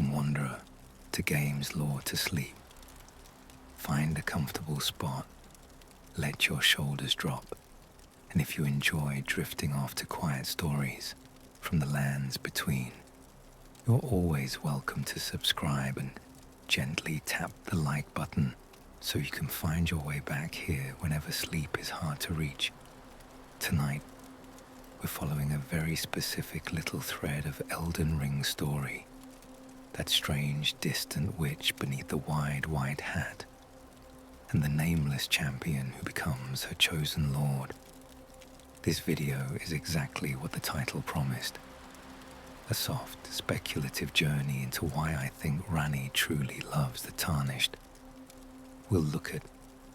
Welcome, wanderer, to game's lore to sleep. Find a comfortable spot, let your shoulders drop, and if you enjoy drifting off to quiet stories from the lands between, you're always welcome to subscribe and gently tap the like button so you can find your way back here whenever sleep is hard to reach. Tonight, we're following a very specific little thread of Elden Ring story, that strange, distant witch beneath the wide white hat, and the nameless champion who becomes her chosen lord. This video is exactly what the title promised. A soft, speculative journey into why I think Ranni truly loves the Tarnished. We'll look at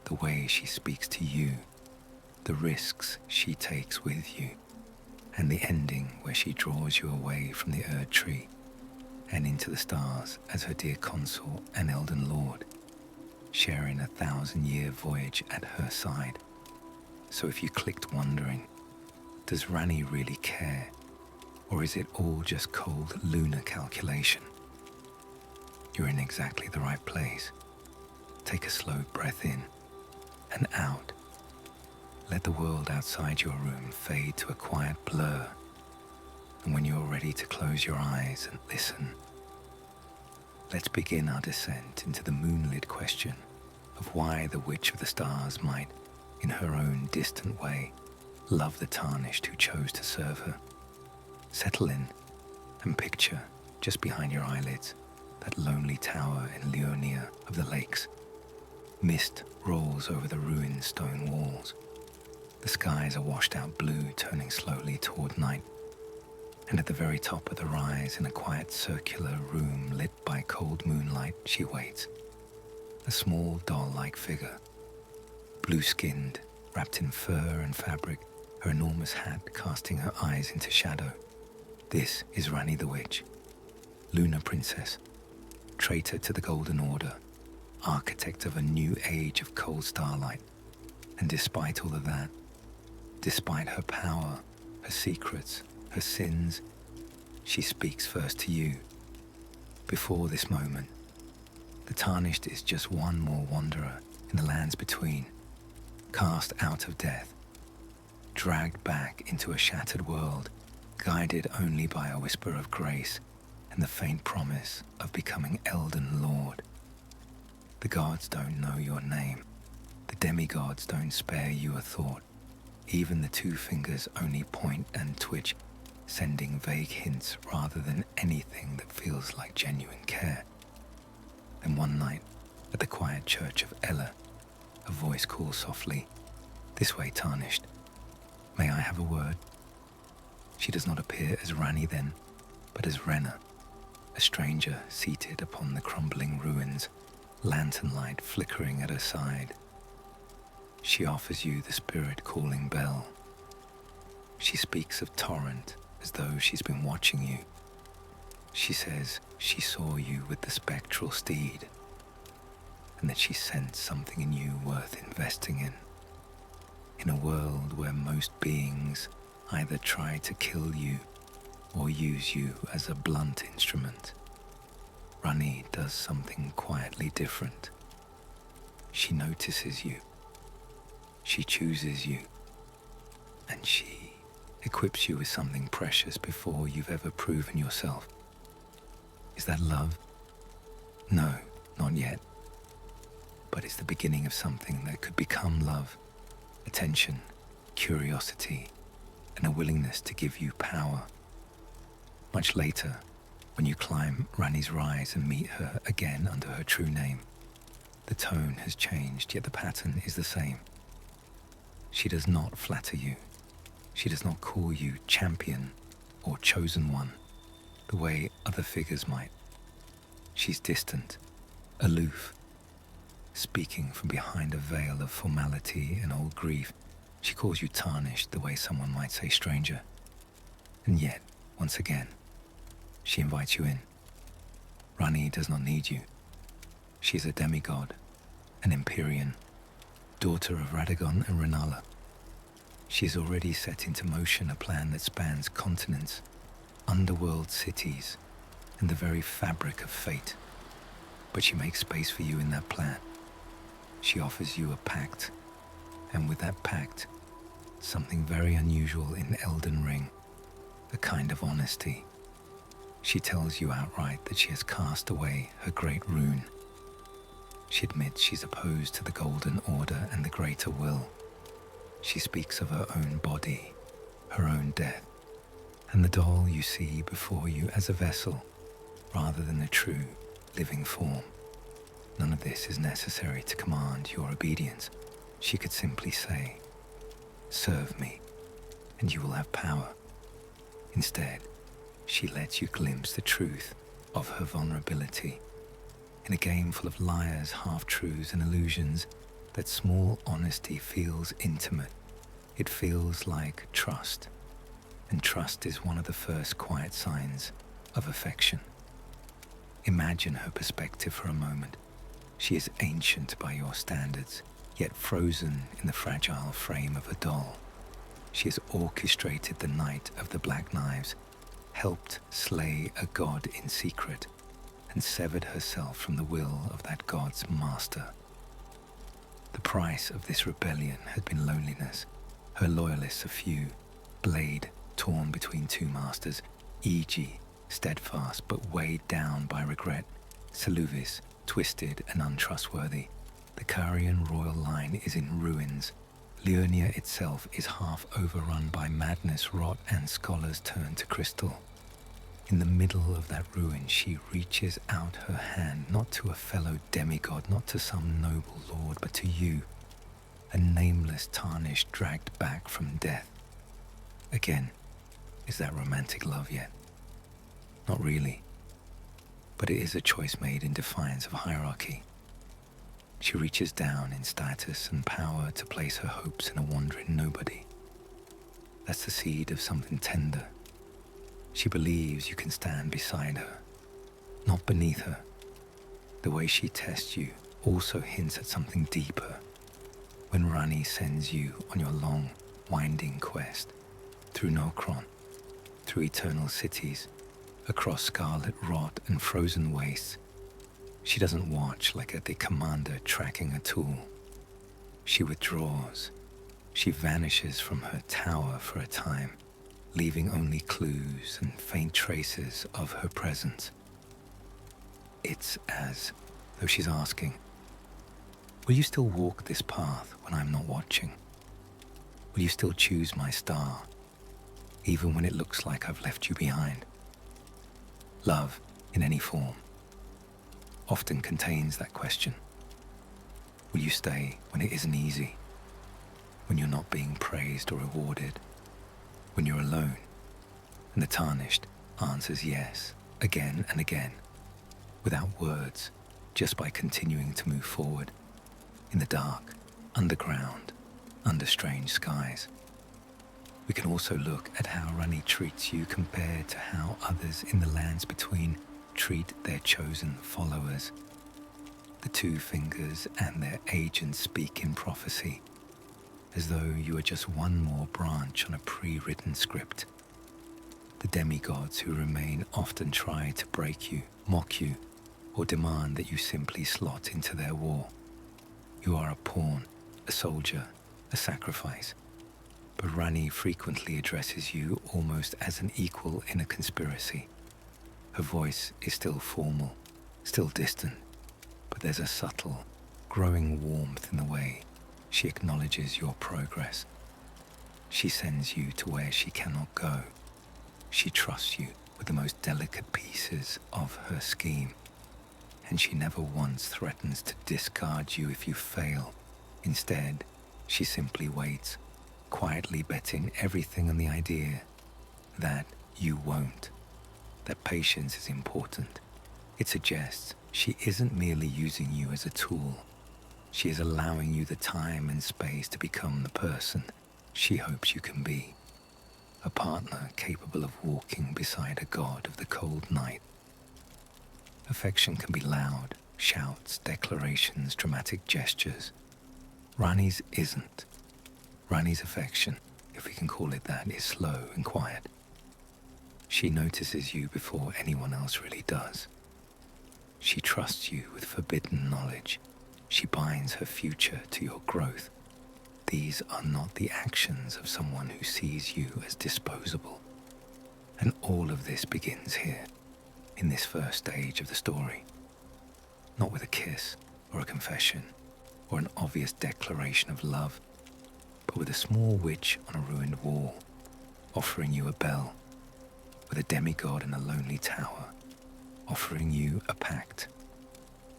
the way she speaks to you, the risks she takes with you, and the ending where she draws you away from the Erd Tree and into the stars as her dear consort and Elden Lord, sharing a 1,000-year voyage at her side. So if you clicked wondering, does Ranni really care? Or is it all just cold lunar calculation? You're in exactly the right place. Take a slow breath in and out. Let the world outside your room fade to a quiet blur. And when you're ready to close your eyes and listen, let's begin our descent into the moonlit question of why the Witch of the Stars might, in her own distant way, love the Tarnished who chose to serve her. Settle in and picture, just behind your eyelids, that lonely tower in Leonia of the Lakes. Mist rolls over the ruined stone walls. The skies are washed out blue, turning slowly toward night. And at the very top of the rise, in a quiet circular room lit by cold moonlight, she waits. A small doll-like figure, blue-skinned, wrapped in fur and fabric, her enormous hat casting her eyes into shadow. This is Ranni the Witch, Lunar Princess, traitor to the Golden Order, architect of a new age of cold starlight. And despite all of that, despite her power, her secrets, her sins, she speaks first to you. Before this moment, the Tarnished is just one more wanderer in the lands between, cast out of death, dragged back into a shattered world, guided only by a whisper of grace and the faint promise of becoming Elden Lord. The gods don't know your name. The demigods don't spare you a thought. Even the two fingers only point and twitch, sending vague hints rather than anything that feels like genuine care. Then one night, at the quiet church of Ella, a voice calls softly, "This way, Tarnished. May I have a word?" She does not appear as Ranni then, but as Renna, a stranger seated upon the crumbling ruins, lantern light flickering at her side. She offers you the spirit-calling bell. She speaks of Torrent as though she's been watching you. She says she saw you with the spectral steed, and that she sensed something in you worth investing in. In a world where most beings either try to kill you or use you as a blunt instrument, Ranni does something quietly different. She notices you. She chooses you, and she equips you with something precious before you've ever proven yourself. Is that love? No, not yet. But it's the beginning of something that could become love. Attention, curiosity, and a willingness to give you power. Much later, when you climb Ranni's rise and meet her again under her true name, the tone has changed, yet the pattern is the same. She does not flatter you. She does not call you champion or chosen one, the way other figures might. She's distant, aloof, speaking from behind a veil of formality and old grief. She calls you Tarnished the way someone might say stranger. And yet, once again, she invites you in. Ranni does not need you. She is a demigod, an Empyrean, daughter of Radagon and Renala. She has already set into motion a plan that spans continents, underworld cities, and the very fabric of fate. But she makes space for you in that plan. She offers you a pact, and with that pact, something very unusual in Elden Ring, a kind of honesty. She tells you outright that she has cast away her great rune. She admits she's opposed to the Golden Order and the Greater Will. She speaks of her own body, her own death, and the doll you see before you as a vessel, rather than a true, living form. None of this is necessary to command your obedience. She could simply say, "Serve me, and you will have power." Instead, she lets you glimpse the truth of her vulnerability. In a game full of liars, half-truths, and illusions, that small honesty feels intimate. It feels like trust. And trust is one of the first quiet signs of affection. Imagine her perspective for a moment. She is ancient by your standards, yet frozen in the fragile frame of a doll. She has orchestrated the night of the Black Knives, helped slay a god in secret, and severed herself from the will of that god's master. The price of this rebellion has been loneliness. Her loyalists are few, blade torn between two masters, Iji, steadfast but weighed down by regret, Seluvis, twisted and untrustworthy. The Carian royal line is in ruins. Liurnia itself is half overrun by madness, rot, and scholars turn to crystal. In the middle of that ruin, she reaches out her hand, not to a fellow demigod, not to some noble lord, but to you, a nameless Tarnished dragged back from death. Again, is that romantic love yet? Not really, but it is a choice made in defiance of hierarchy. She reaches down in status and power to place her hopes in a wandering nobody. That's the seed of something tender. She believes you can stand beside her, not beneath her. The way she tests you also hints at something deeper. When Ranni sends you on your long, winding quest, through Nokron, through eternal cities, across scarlet rot and frozen wastes, she doesn't watch like the commander tracking a tool. She withdraws. She vanishes from her tower for a time, leaving only clues and faint traces of her presence. It's as though she's asking, will you still walk this path when I'm not watching? Will you still choose my star, even when it looks like I've left you behind? Love, in any form, often contains that question. Will you stay when it isn't easy? When you're not being praised or rewarded? When you're alone? And the Tarnished answers yes, again and again, without words, just by continuing to move forward, in the dark, underground, under strange skies. We can also look at how Ranni treats you compared to how others in the lands between treat their chosen followers. The two fingers and their agents speak in prophecy, as though you are just one more branch on a pre-written script. The demigods who remain often try to break you, mock you, or demand that you simply slot into their war. You are a pawn, a soldier, a sacrifice. But Ranni frequently addresses you almost as an equal in a conspiracy. Her voice is still formal, still distant, but there's a subtle, growing warmth in the way she acknowledges your progress. She sends you to where she cannot go. She trusts you with the most delicate pieces of her scheme, and she never once threatens to discard you if you fail. Instead, she simply waits, quietly betting everything on the idea that you won't. That patience is important. It suggests she isn't merely using you as a tool. She is allowing you the time and space to become the person she hopes you can be. A partner capable of walking beside a god of the cold night. Affection can be loud, shouts, declarations, dramatic gestures. Ranni's isn't. Ranni's affection, if we can call it that, is slow and quiet. She notices you before anyone else really does. She trusts you with forbidden knowledge. She binds her future to your growth. These are not the actions of someone who sees you as disposable. And all of this begins here, in this first stage of the story. Not with a kiss or a confession or an obvious declaration of love, but with a small witch on a ruined wall, offering you a bell, with a demigod in a lonely tower, offering you a pact.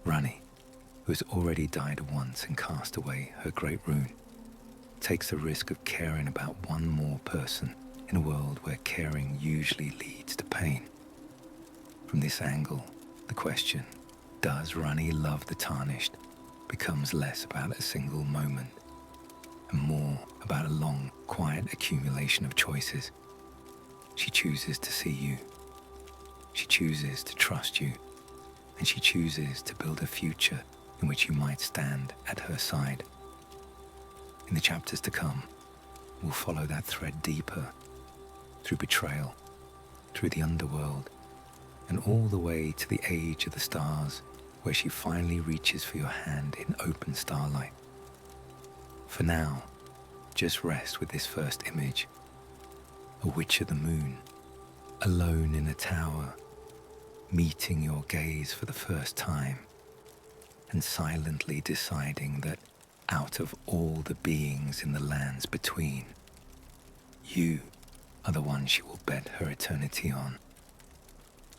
Ranni, who has already died once and cast away her great rune, takes the risk of caring about one more person in a world where caring usually leads to pain. From this angle, the question, does Ranni love the Tarnished, becomes less about a single moment and more about a long, quiet accumulation of choices. She chooses to see you. She chooses to trust you. And she chooses to build a future in which you might stand at her side. In the chapters to come, we'll follow that thread deeper, through betrayal, through the underworld, and all the way to the age of the stars, where she finally reaches for your hand in open starlight. For now, just rest with this first image. A witch of the moon, alone in a tower, meeting your gaze for the first time, and silently deciding that out of all the beings in the lands between, you are the one she will bet her eternity on.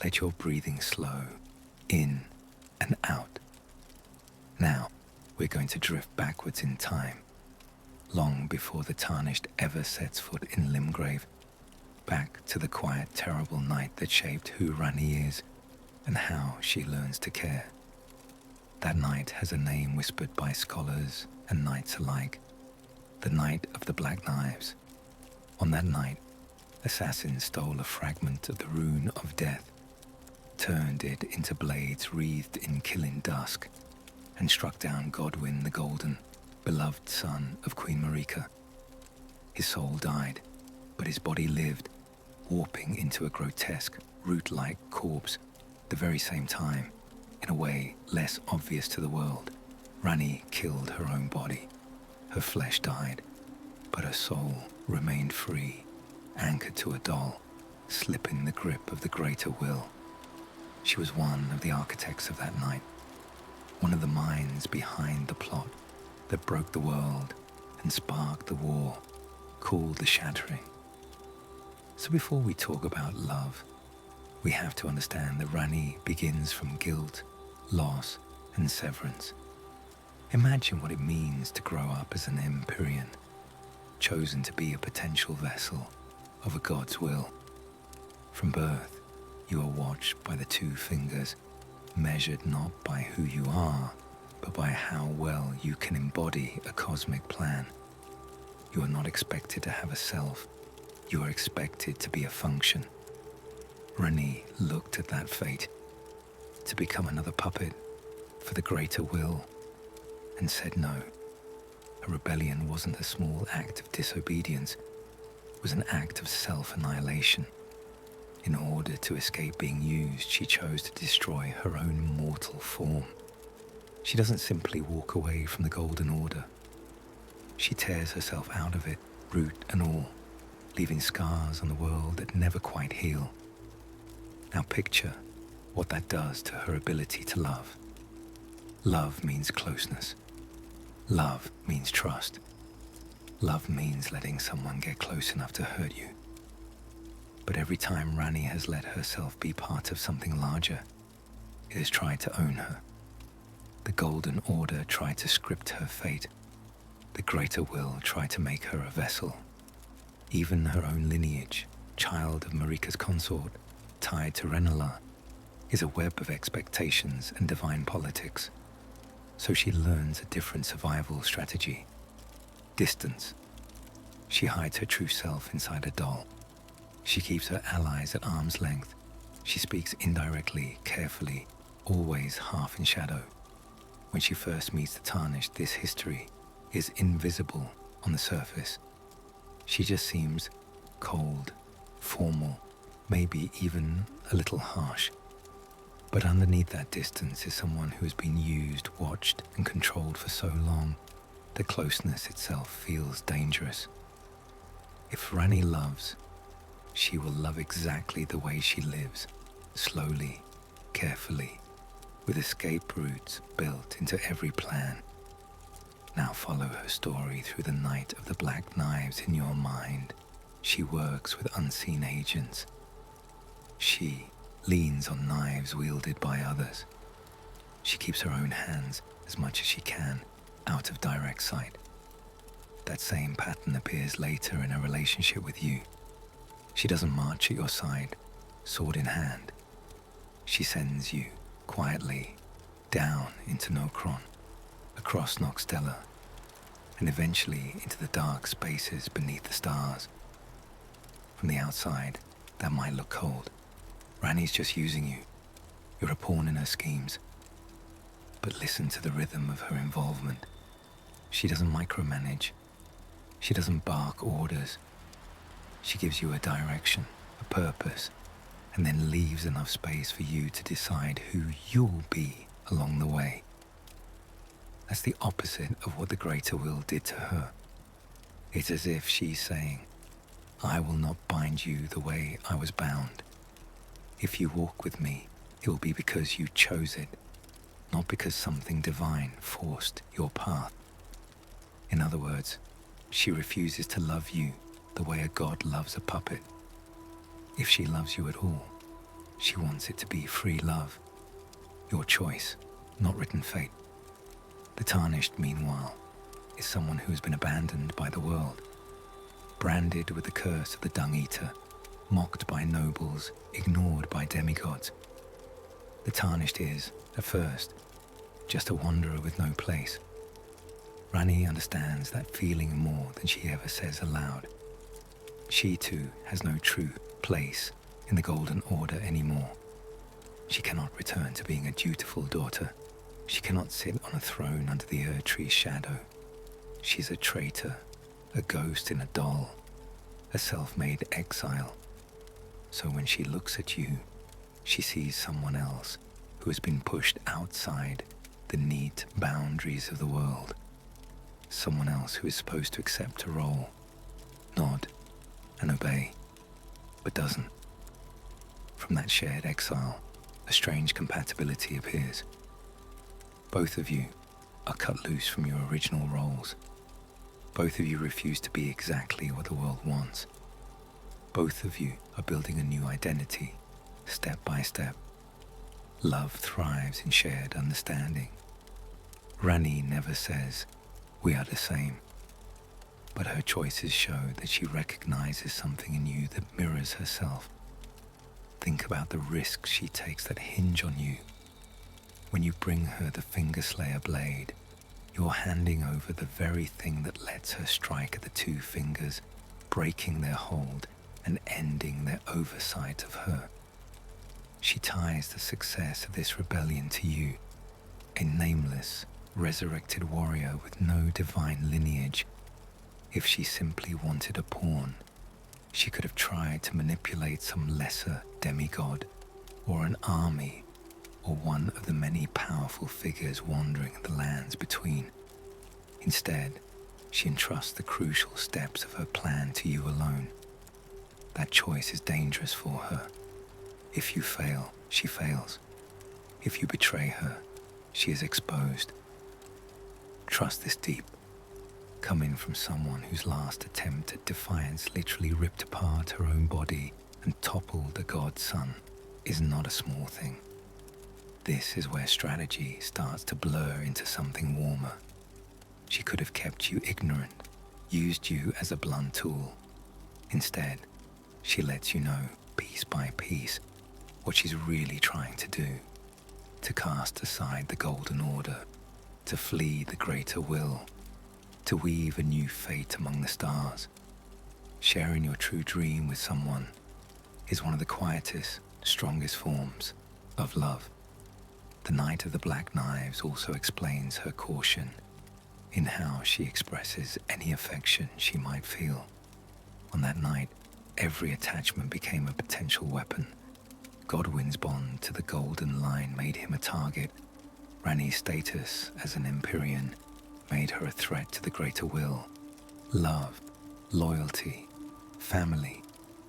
Let your breathing slow, in and out. Now, we're going to drift backwards in time, long before the Tarnished ever sets foot in Limgrave, back to the quiet, terrible night that shaped who Ranni is and how she learns to care. That night has a name whispered by scholars and knights alike, the Night of the Black Knives. On that night, assassins stole a fragment of the rune of death, turned it into blades wreathed in killing dusk, and struck down Godwyn the Golden, beloved son of Queen Marika. His soul died, but his body lived, warping into a grotesque, root-like corpse. The very same time, in a way less obvious to the world, Ranni killed her own body. Her flesh died, but her soul remained free, anchored to a doll, slipping the grip of the greater will. She was one of the architects of that night, one of the minds behind the plot that broke the world and sparked the war, cooled the shattering. So before we talk about love, we have to understand that Ranni begins from guilt, loss, and severance. Imagine what it means to grow up as an Empyrean, chosen to be a potential vessel of a god's will. From birth, you are watched by the two fingers, measured not by who you are, but by how well you can embody a cosmic plan. You are not expected to have a self. You are expected to be a function. Ranni looked at that fate, to become another puppet for the greater will, and said no. A rebellion wasn't a small act of disobedience, it was an act of self-annihilation. In order to escape being used, she chose to destroy her own mortal form. She doesn't simply walk away from the Golden Order. She tears herself out of it, root and all, leaving scars on the world that never quite heal. Now picture what that does to her ability to love. Love means closeness. Love means trust. Love means letting someone get close enough to hurt you. But every time Ranni has let herself be part of something larger, it has tried to own her. The Golden Order tried to script her fate. The greater will tried to make her a vessel. Even her own lineage, child of Marika's consort, tied to Renala, is a web of expectations and divine politics. So she learns a different survival strategy. Distance. She hides her true self inside a doll. She keeps her allies at arm's length. She speaks indirectly, carefully, always half in shadow. When she first meets the Tarnished, this history is invisible on the surface. She just seems cold, formal, maybe even a little harsh. But underneath that distance is someone who has been used, watched, and controlled for so long that closeness itself feels dangerous. If Ranni loves, she will love exactly the way she lives, slowly, carefully, with escape routes built into every plan. Now follow her story through the night of the black knives in your mind. She works with unseen agents. She leans on knives wielded by others. She keeps her own hands as much as she can out of direct sight. That same pattern appears later in a relationship with you. She doesn't march at your side, sword in hand. She sends you quietly down into Nokron, across Noxtella, and eventually into the dark spaces beneath the stars. From the outside, that might look cold. Ranni's just using you. You're a pawn in her schemes. But listen to the rhythm of her involvement. She doesn't micromanage. She doesn't bark orders. She gives you a direction, a purpose, and then leaves enough space for you to decide who you'll be along the way. That's the opposite of what the Greater Will did to her. It's as if she's saying, I will not bind you the way I was bound. If you walk with me, it will be because you chose it, not because something divine forced your path. In other words, she refuses to love you the way a god loves a puppet. If she loves you at all, she wants it to be free love, your choice, not written fate. The Tarnished, meanwhile, is someone who has been abandoned by the world, branded with the curse of the Dung Eater, mocked by nobles, ignored by demigods. The Tarnished is, at first, just a wanderer with no place. Ranni understands that feeling more than she ever says aloud. She too has no true place in the Golden Order anymore. She cannot return to being a dutiful daughter. She cannot sit on a throne under the Erd-tree's shadow. She's a traitor, a ghost in a doll, a self-made exile. So when she looks at you, she sees someone else who has been pushed outside the neat boundaries of the world. Someone else who is supposed to accept a role, nod, and obey, but doesn't. From that shared exile, a strange compatibility appears. Both of you are cut loose from your original roles. Both of you refuse to be exactly what the world wants. Both of you are building a new identity, step by step. Love thrives in shared understanding. Ranni never says, we are the same. But her choices show that she recognizes something in you that mirrors herself. Think about the risks she takes that hinge on you. When you bring her the Fingerslayer blade, you're handing over the very thing that lets her strike at the two fingers, breaking their hold and ending their oversight of her. She ties the success of this rebellion to you, a nameless, resurrected warrior with no divine lineage. If she simply wanted a pawn, she could have tried to manipulate some lesser demigod, or an army, or one of the many powerful figures wandering the lands between. Instead, she entrusts the crucial steps of her plan to you alone. That choice is dangerous for her. If you fail, she fails. If you betray her, she is exposed. Trust this deep. Coming from someone whose last attempt at defiance literally ripped apart her own body and toppled a god's son is not a small thing. This is where strategy starts to blur into something warmer. She could have kept you ignorant, used you as a blunt tool. Instead, she lets you know, piece by piece, what she's really trying to do. To cast aside the Golden Order, to flee the Greater Will, to weave a new fate among the stars. Sharing your true dream with someone is one of the quietest, strongest forms of love. The Night of the Black Knives also explains her caution in how she expresses any affection she might feel. On that night, Every attachment became a potential weapon. Godwyn's bond to the Golden Line made him a target. Ranni's status as an Empyrean made her a threat to the greater will. Love, loyalty, family,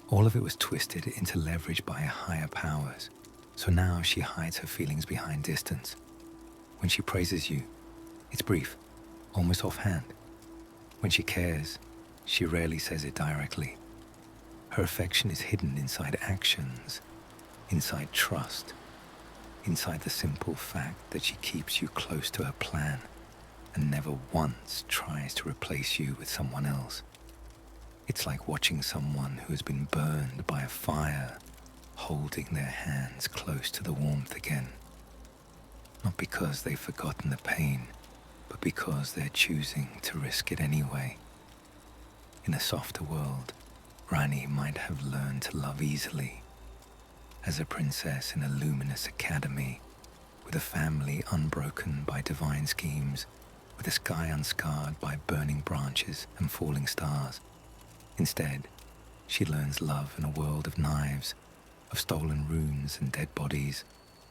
all of it was twisted into leverage by higher powers. So now she hides her feelings behind distance. When she praises you, it's brief, almost offhand. When she cares, she rarely says it directly. Her affection is hidden inside actions, inside trust, inside the simple fact that she keeps you close to her plan and never once tries to replace you with someone else. It's like watching someone who has been burned by a fire, holding their hands close to the warmth again. Not because they've forgotten the pain, but because they're choosing to risk it anyway. In a softer world, Ranni might have learned to love easily. As a princess in a luminous academy, with a family unbroken by divine schemes, with a sky unscarred by burning branches and falling stars. Instead, she learns love in a world of knives, of stolen runes and dead bodies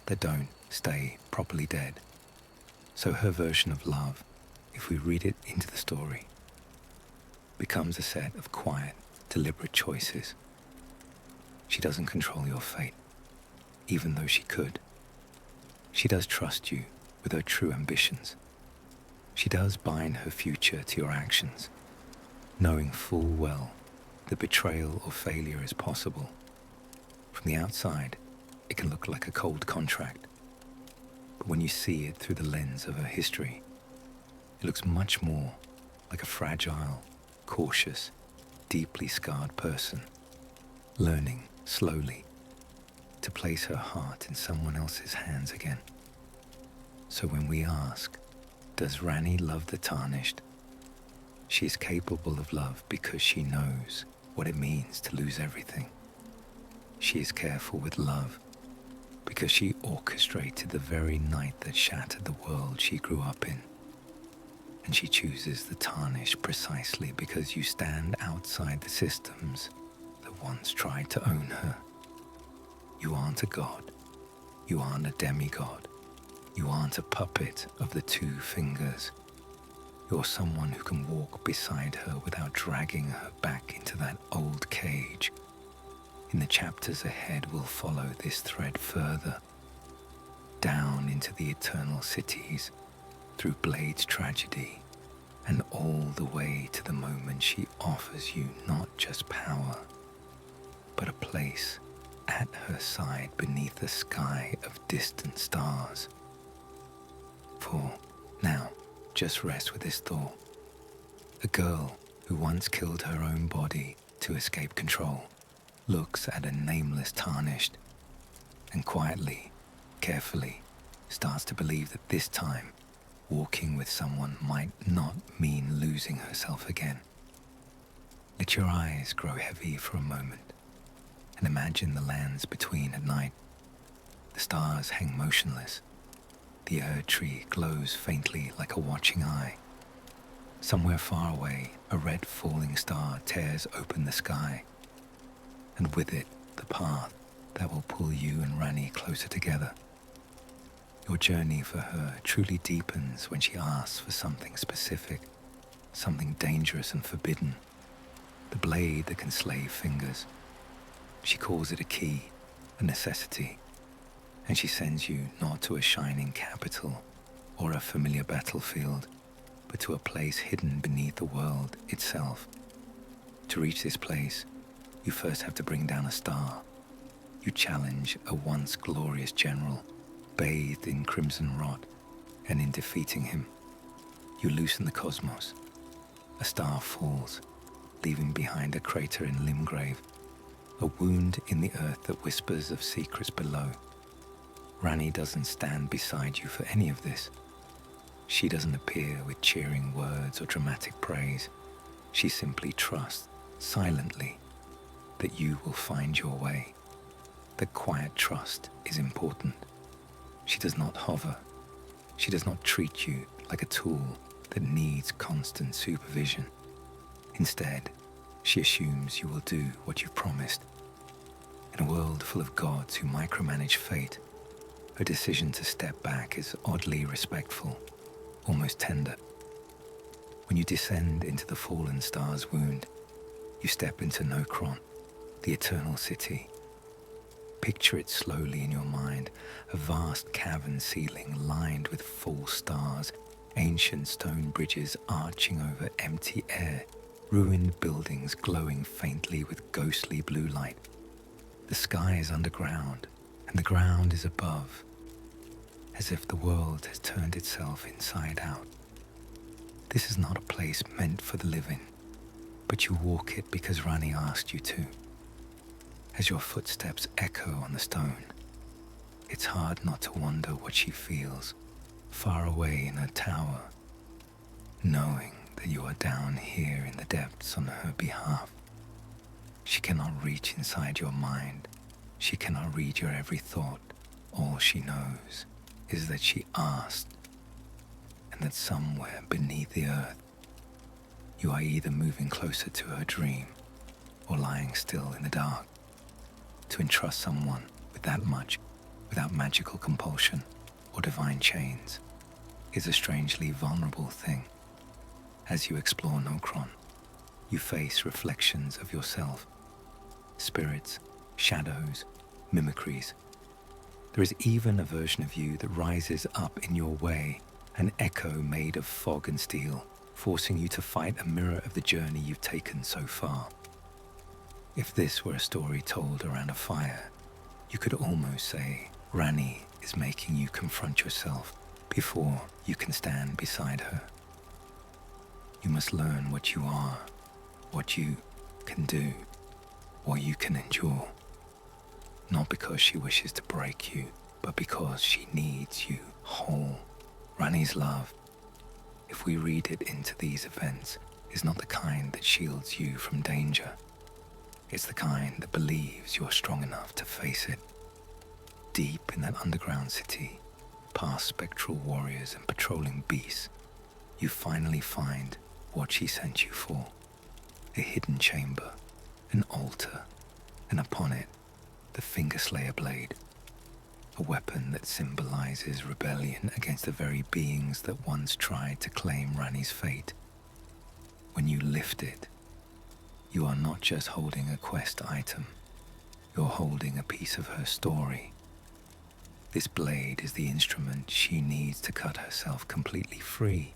that don't stay properly dead. So her version of love, if we read it into the story, becomes a set of quiet, deliberate choices. She doesn't control your fate, even though she could. She does trust you with her true ambitions. She does bind her future to your actions, knowing full well that betrayal or failure is possible. From the outside, it can look like a cold contract, but when you see it through the lens of her history, it looks much more like a fragile, cautious, deeply scarred person, learning slowly to place her heart in someone else's hands again. So when we ask, does Ranni love the Tarnished? She is capable of love because she knows what it means to lose everything. She is careful with love because she orchestrated the very night that shattered the world she grew up in. And she chooses the Tarnished precisely because you stand outside the systems that once tried to own her. You aren't a god. You aren't a demigod. You aren't a puppet of the two fingers. You're someone who can walk beside her without dragging her back into that old cage. In the chapters ahead, we'll follow this thread further, down into the eternal cities, through Blade's tragedy, and all the way to the moment she offers you not just power, but a place at her side beneath the sky of distant stars. For now, just rest with this thought. A girl who once killed her own body to escape control looks at a nameless Tarnished and quietly, carefully, starts to believe that this time, walking with someone might not mean losing herself again. Let your eyes grow heavy for a moment and imagine the lands between at night. The stars hang motionless. The Erd tree glows faintly like a watching eye. Somewhere far away, a red falling star tears open the sky, and with it, the path that will pull you and Ranni closer together. Your journey for her truly deepens when she asks for something specific, something dangerous and forbidden, the blade that can slay fingers. She calls it a key, a necessity, and she sends you not to a shining capital or a familiar battlefield, but to a place hidden beneath the world itself. To reach this place, you first have to bring down a star. You challenge a once glorious general, bathed in crimson rot, and in defeating him, you loosen the cosmos. A star falls, leaving behind a crater in Limgrave, a wound in the earth that whispers of secrets below. Ranni doesn't stand beside you for any of this. She doesn't appear with cheering words or dramatic praise. She simply trusts, silently, that you will find your way. That quiet trust is important. She does not hover. She does not treat you like a tool that needs constant supervision. Instead, She assumes you will do what you've promised. In a world full of gods who micromanage fate, her decision to step back is oddly respectful, almost tender. When you descend into the fallen star's wound, you step into Nokron, the eternal city. Picture it slowly in your mind, a vast cavern ceiling lined with full stars, ancient stone bridges arching over empty air, ruined buildings glowing faintly with ghostly blue light. The sky is underground, and the ground is above, as if the world has turned itself inside out. This is not a place meant for the living, but you walk it because Ranni asked you to. As your footsteps echo on the stone, it's hard not to wonder what she feels, far away in her tower, knowing that you are down here in the depths on her behalf. She cannot reach inside your mind. She cannot read your every thought. All she knows is that she asked, and that somewhere beneath the earth, you are either moving closer to her dream or lying still in the dark. To entrust someone with that much, without magical compulsion or divine chains, is a strangely vulnerable thing. As you explore Nokron, you face reflections of yourself, spirits, shadows, mimicries. There is even a version of you that rises up in your way, an echo made of fog and steel, forcing you to fight a mirror of the journey you've taken so far. If this were a story told around a fire, you could almost say Ranni is making you confront yourself before you can stand beside her. You must learn what you are, what you can do, what you can endure. Not because she wishes to break you, but because she needs you whole. Ranni's love, if we read it into these events, is not the kind that shields you from danger. It's the kind that believes you're strong enough to face it. Deep in that underground city, past spectral warriors and patrolling beasts, you finally find what she sent you for. A hidden chamber, an altar, and upon it, the Fingerslayer blade, a weapon that symbolizes rebellion against the very beings that once tried to claim Ranni's fate. When you lift it, you are not just holding a quest item, you're holding a piece of her story. This blade is the instrument she needs to cut herself completely free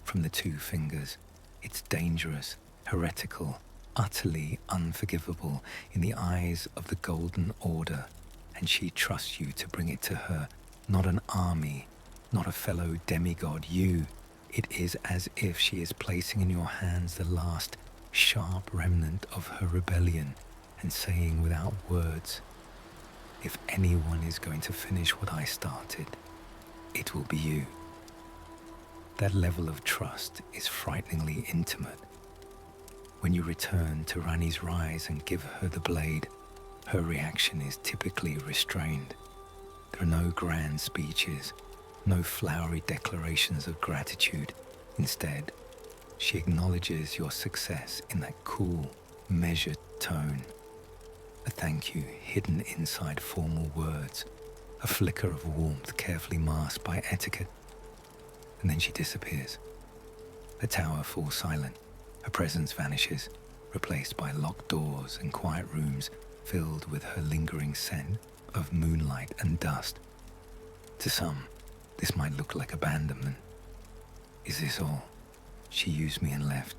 from the two fingers. It's dangerous, heretical, utterly unforgivable in the eyes of the Golden Order, and she trusts you to bring it to her, not an army, not a fellow demigod, you. It is as if she is placing in your hands the last sharp remnant of her rebellion and saying without words, if anyone is going to finish what I started, it will be you. That level of trust is frighteningly intimate. When you return to Ranni's rise and give her the blade, her reaction is typically restrained. There are no grand speeches, no flowery declarations of gratitude. Instead, she acknowledges your success in that cool, measured tone. A thank you hidden inside formal words, a flicker of warmth carefully masked by etiquette. And then she disappears. The tower falls silent. Her presence vanishes, replaced by locked doors and quiet rooms filled with her lingering scent of moonlight and dust. To some, this might look like abandonment. Is this all? She used me and left.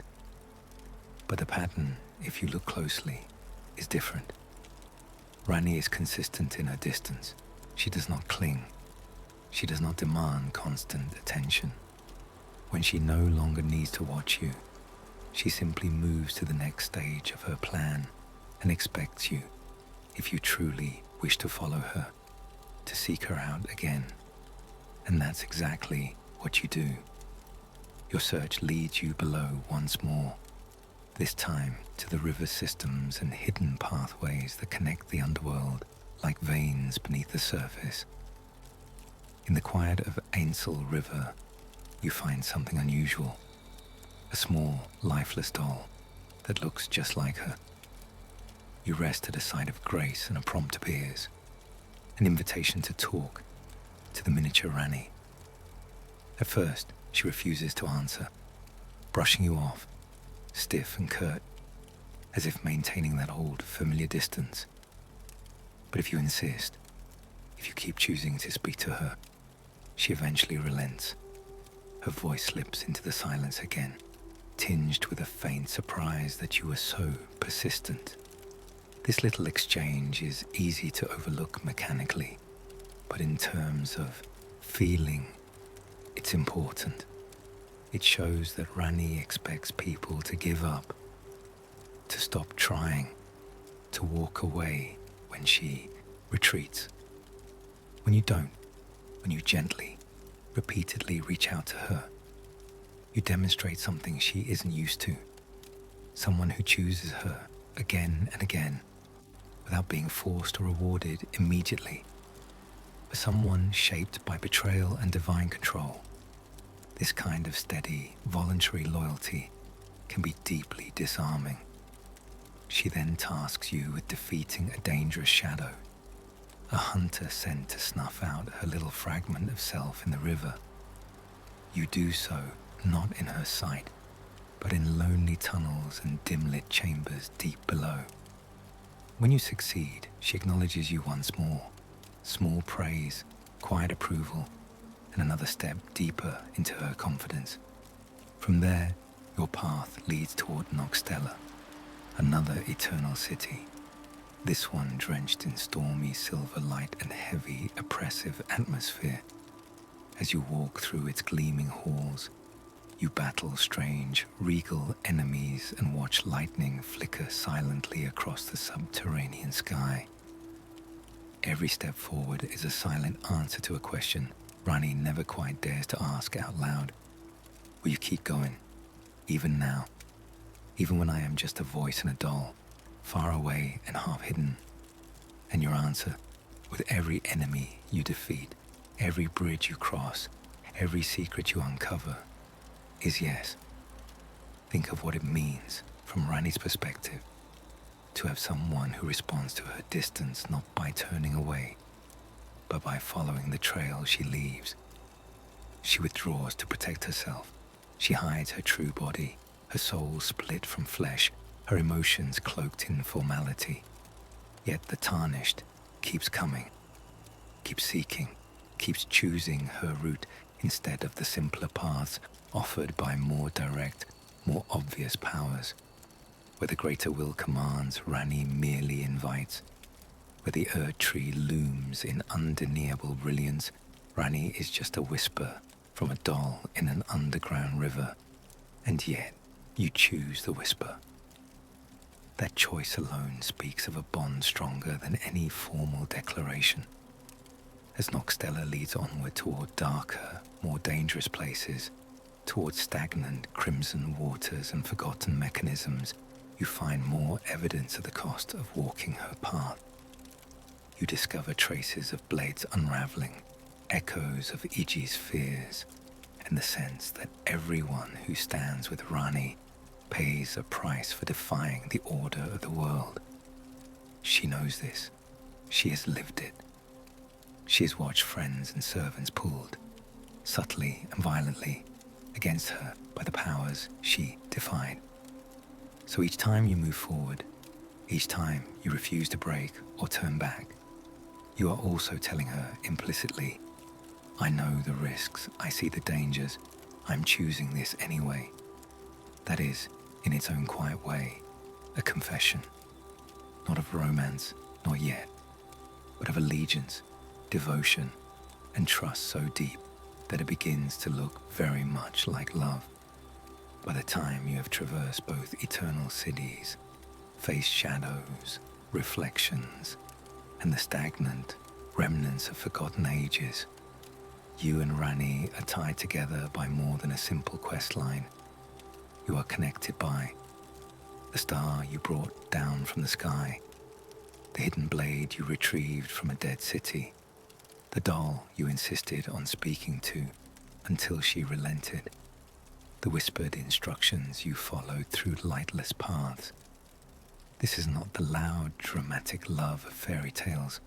But the pattern, if you look closely, is different. Ranni is consistent in her distance. She does not cling. She does not demand constant attention. When she no longer needs to watch you, she simply moves to the next stage of her plan and expects you, if you truly wish to follow her, to seek her out again. And that's exactly what you do. Your search leads you below once more, this time to the river systems and hidden pathways that connect the underworld like veins beneath the surface. In the quiet of Ainsel River, you find something unusual. A small, lifeless doll, that looks just like her. You rest at a sight of grace and a prompt appears, an invitation to talk to the miniature Ranni. At first, she refuses to answer, brushing you off, stiff and curt, as if maintaining that old, familiar distance. But if you insist, if you keep choosing to speak to her, she eventually relents. Her voice slips into the silence again, tinged with a faint surprise that you were so persistent. This little exchange is easy to overlook mechanically, but in terms of feeling, it's important. It shows that Ranni expects people to give up, to stop trying, to walk away when she retreats. When you don't, when you gently, repeatedly reach out to her, you demonstrate something she isn't used to. Someone who chooses her again and again, without being forced or rewarded immediately. For someone shaped by betrayal and divine control, this kind of steady, voluntary loyalty can be deeply disarming. She then tasks you with defeating a dangerous shadow, a hunter sent to snuff out her little fragment of self in the river. You do so not in her sight, but in lonely tunnels and dim-lit chambers deep below. When you succeed, she acknowledges you once more. Small praise, quiet approval, and another step deeper into her confidence. From there, your path leads toward Nokstella, another eternal city. This one drenched in stormy silver light and heavy, oppressive atmosphere. As you walk through its gleaming halls, you battle strange, regal enemies and watch lightning flicker silently across the subterranean sky. Every step forward is a silent answer to a question Ranni never quite dares to ask out loud. Will you keep going? Even now? Even when I am just a voice in a doll, far away and half hidden? And your answer, with every enemy you defeat, every bridge you cross, every secret you uncover, is yes. Think of what it means, from Ranni's perspective, to have someone who responds to her distance not by turning away, but by following the trail she leaves. She withdraws to protect herself. She hides her true body, her soul split from flesh, her emotions cloaked in formality. Yet the Tarnished keeps coming, keeps seeking, keeps choosing her route instead of the simpler paths offered by more direct, more obvious powers. Where the greater will commands, Ranni merely invites. Where the Erd tree looms in undeniable brilliance, Ranni is just a whisper from a doll in an underground river. And yet, you choose the whisper. That choice alone speaks of a bond stronger than any formal declaration. As Nokstella leads onward toward darker, more dangerous places, toward stagnant crimson waters and forgotten mechanisms, you find more evidence of the cost of walking her path. You discover traces of blades unraveling, echoes of Iji's fears, and the sense that everyone who stands with Ranni pays a price for defying the order of the world. She knows this. She has lived it. She has watched friends and servants pulled, subtly and violently, against her by the powers she defied. So each time you move forward, each time you refuse to break or turn back, you are also telling her implicitly, I know the risks, I see the dangers, I'm choosing this anyway. That is, in its own quiet way, a confession, not of romance, not yet, but of allegiance, devotion, and trust so deep that it begins to look very much like love. By the time you have traversed both eternal cities, faced shadows, reflections, and the stagnant remnants of forgotten ages, you and Ranni are tied together by more than a simple quest line. You are connected by the star you brought down from the sky, the hidden blade you retrieved from a dead city, the doll you insisted on speaking to until she relented. the whispered instructions you followed through lightless paths. This is not the loud, dramatic love of fairy tales,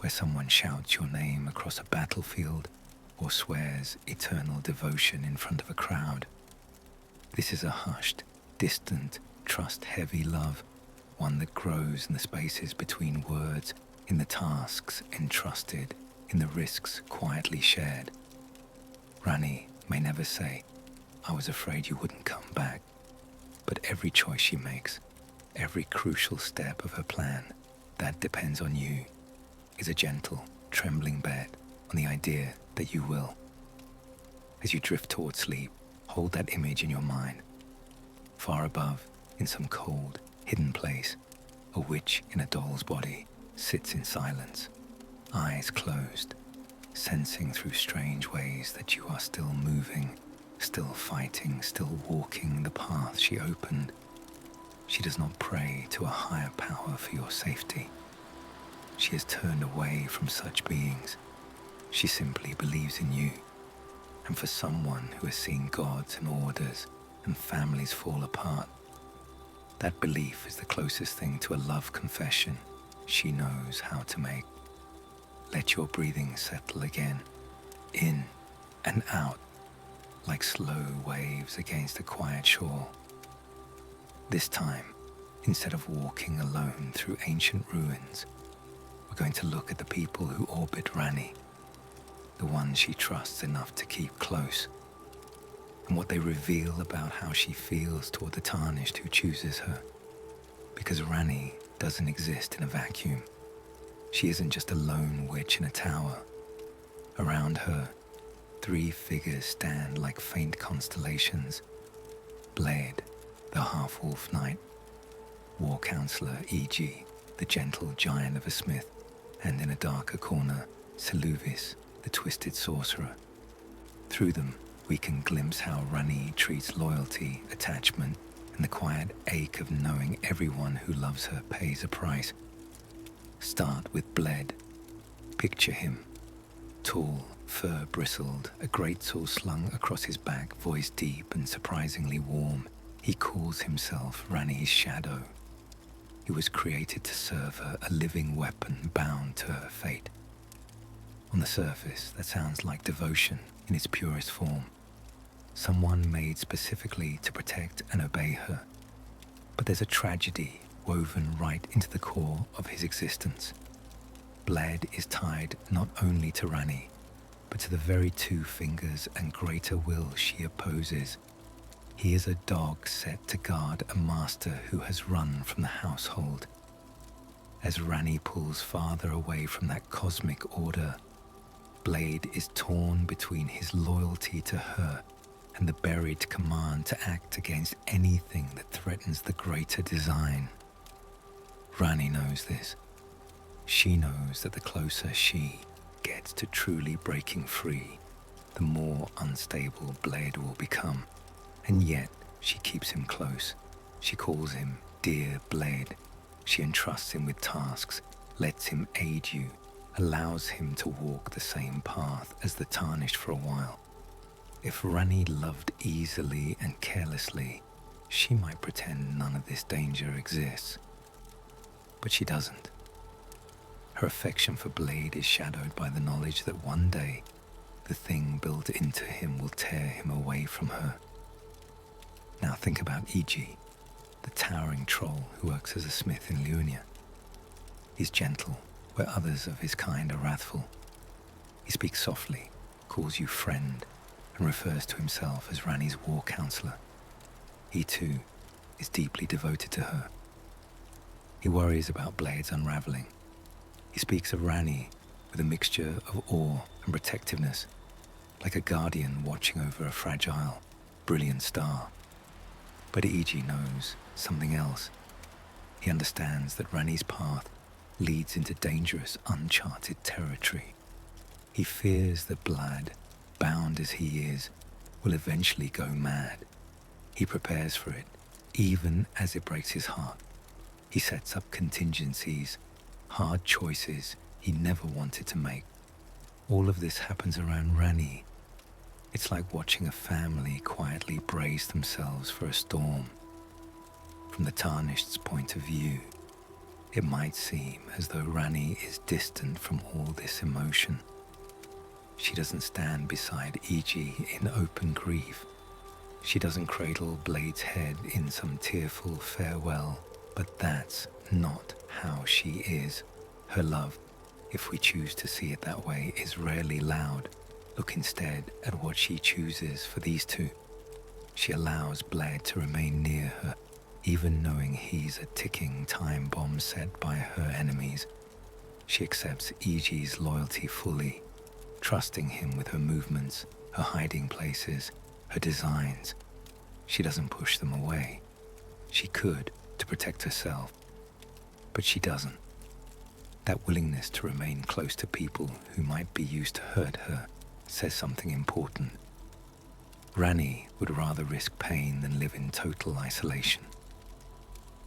where someone shouts your name across a battlefield or swears eternal devotion in front of a crowd. This is a hushed, distant, trust-heavy love, one that grows in the spaces between words, in the tasks entrusted, in the risks quietly shared. Ranni may never say, "I was afraid you wouldn't come back," but every choice she makes, every crucial step of her plan that depends on you, is a gentle, trembling bet on the idea that you will. As you drift toward sleep, hold that image in your mind. Far above, in some cold, hidden place, a witch in a doll's body sits in silence, eyes closed, sensing through strange ways that you are still moving, still fighting, still walking the path she opened. She does not pray to a higher power for your safety. She has turned away from such beings. She simply believes in you. And for someone who has seen gods and orders and families fall apart, that belief is the closest thing to a love confession she knows how to make. Let your breathing settle again, in and out, like slow waves against a quiet shore. This time, instead of walking alone through ancient ruins, we're going to look at the people who orbit Ranni, the ones she trusts enough to keep close, and what they reveal about how she feels toward the Tarnished who chooses her. Because Ranni doesn't exist in a vacuum. She isn't just a lone witch in a tower. Around her, 3 figures stand like faint constellations. Blade, the half-wolf knight, war counselor E.G., the gentle giant of a smith, and in a darker corner, Seluvis, the twisted sorcerer. Through them, we can glimpse how Ranni treats loyalty, attachment, and the quiet ache of knowing everyone who loves her pays a price. Start with Bled. Picture him. Tall, fur-bristled, a greatsword slung across his back, voice deep and surprisingly warm. He calls himself Ranni's shadow. He was created to serve her, a living weapon bound to her fate. On the surface, that sounds like devotion in its purest form. Someone made specifically to protect and obey her. But there's a tragedy woven right into the core of his existence. Bled is tied not only to Ranni, but to the very 2 fingers and greater will she opposes. He is a dog set to guard a master who has run from the household. As Ranni pulls farther away from that cosmic order, Blade is torn between his loyalty to her and the buried command to act against anything that threatens the greater design. Ranni knows this. She knows that the closer she gets to truly breaking free, the more unstable Blade will become. And yet, she keeps him close. She calls him Dear Blade. She entrusts him with tasks, lets him aid you, allows him to walk the same path as the Tarnished for a while. If Ranni loved easily and carelessly, she might pretend none of this danger exists. But she doesn't. Her affection for Blade is shadowed by the knowledge that one day, the thing built into him will tear him away from her. Now think about E.G., the towering troll who works as a smith in Lunia. He's gentle, where others of his kind are wrathful. He speaks softly, calls you friend, and refers to himself as Ranni's war counselor. He too is deeply devoted to her. He worries about Blade's unraveling. He speaks of Ranni with a mixture of awe and protectiveness, like a guardian watching over a fragile, brilliant star. But E.G. knows something else. He understands that Ranni's path leads into dangerous, uncharted territory. He fears that Blade, bound as he is, will eventually go mad. He prepares for it, even as it breaks his heart. He sets up contingencies, hard choices he never wanted to make. All of this happens around Ranni. It's like watching a family quietly brace themselves for a storm. From the Tarnished's point of view, it might seem as though Ranni is distant from all this emotion. She doesn't stand beside Iji in open grief. She doesn't cradle Blade's head in some tearful farewell, but that's not how she is. Her love, if we choose to see it that way, is rarely loud. Look instead at what she chooses for these two. She allows Blade to remain near her, even knowing he's a ticking time bomb set by her enemies. She accepts Iji's loyalty fully, trusting him with her movements, her hiding places, her designs. She doesn't push them away. She could, to protect herself, but she doesn't. That willingness to remain close to people who might be used to hurt her says something important. Ranni would rather risk pain than live in total isolation.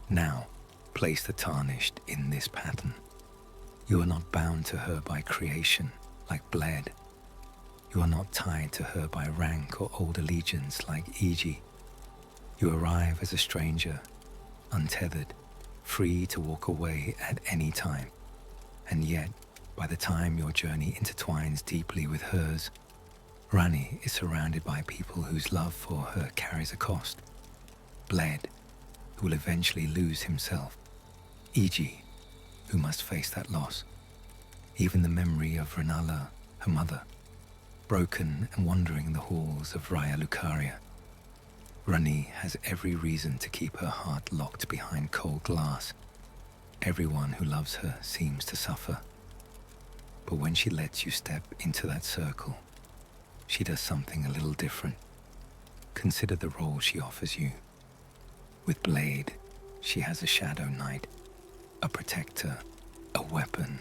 Now, place the Tarnished in this pattern. You are not bound to her by creation, like Bled. You are not tied to her by rank or old allegiance, like Iji. You arrive as a stranger, untethered, free to walk away at any time. And yet, by the time your journey intertwines deeply with hers, Ranni is surrounded by people whose love for her carries a cost. Bled, who will eventually lose himself. Iji, who must face that loss. Even the memory of Renala, her mother, broken and wandering in the halls of Raya Lucaria. Ranni has every reason to keep her heart locked behind cold glass. Everyone who loves her seems to suffer. But when she lets you step into that circle, she does something a little different. Consider the role she offers you. With Blade, she has a Shadow Knight, a protector, a weapon.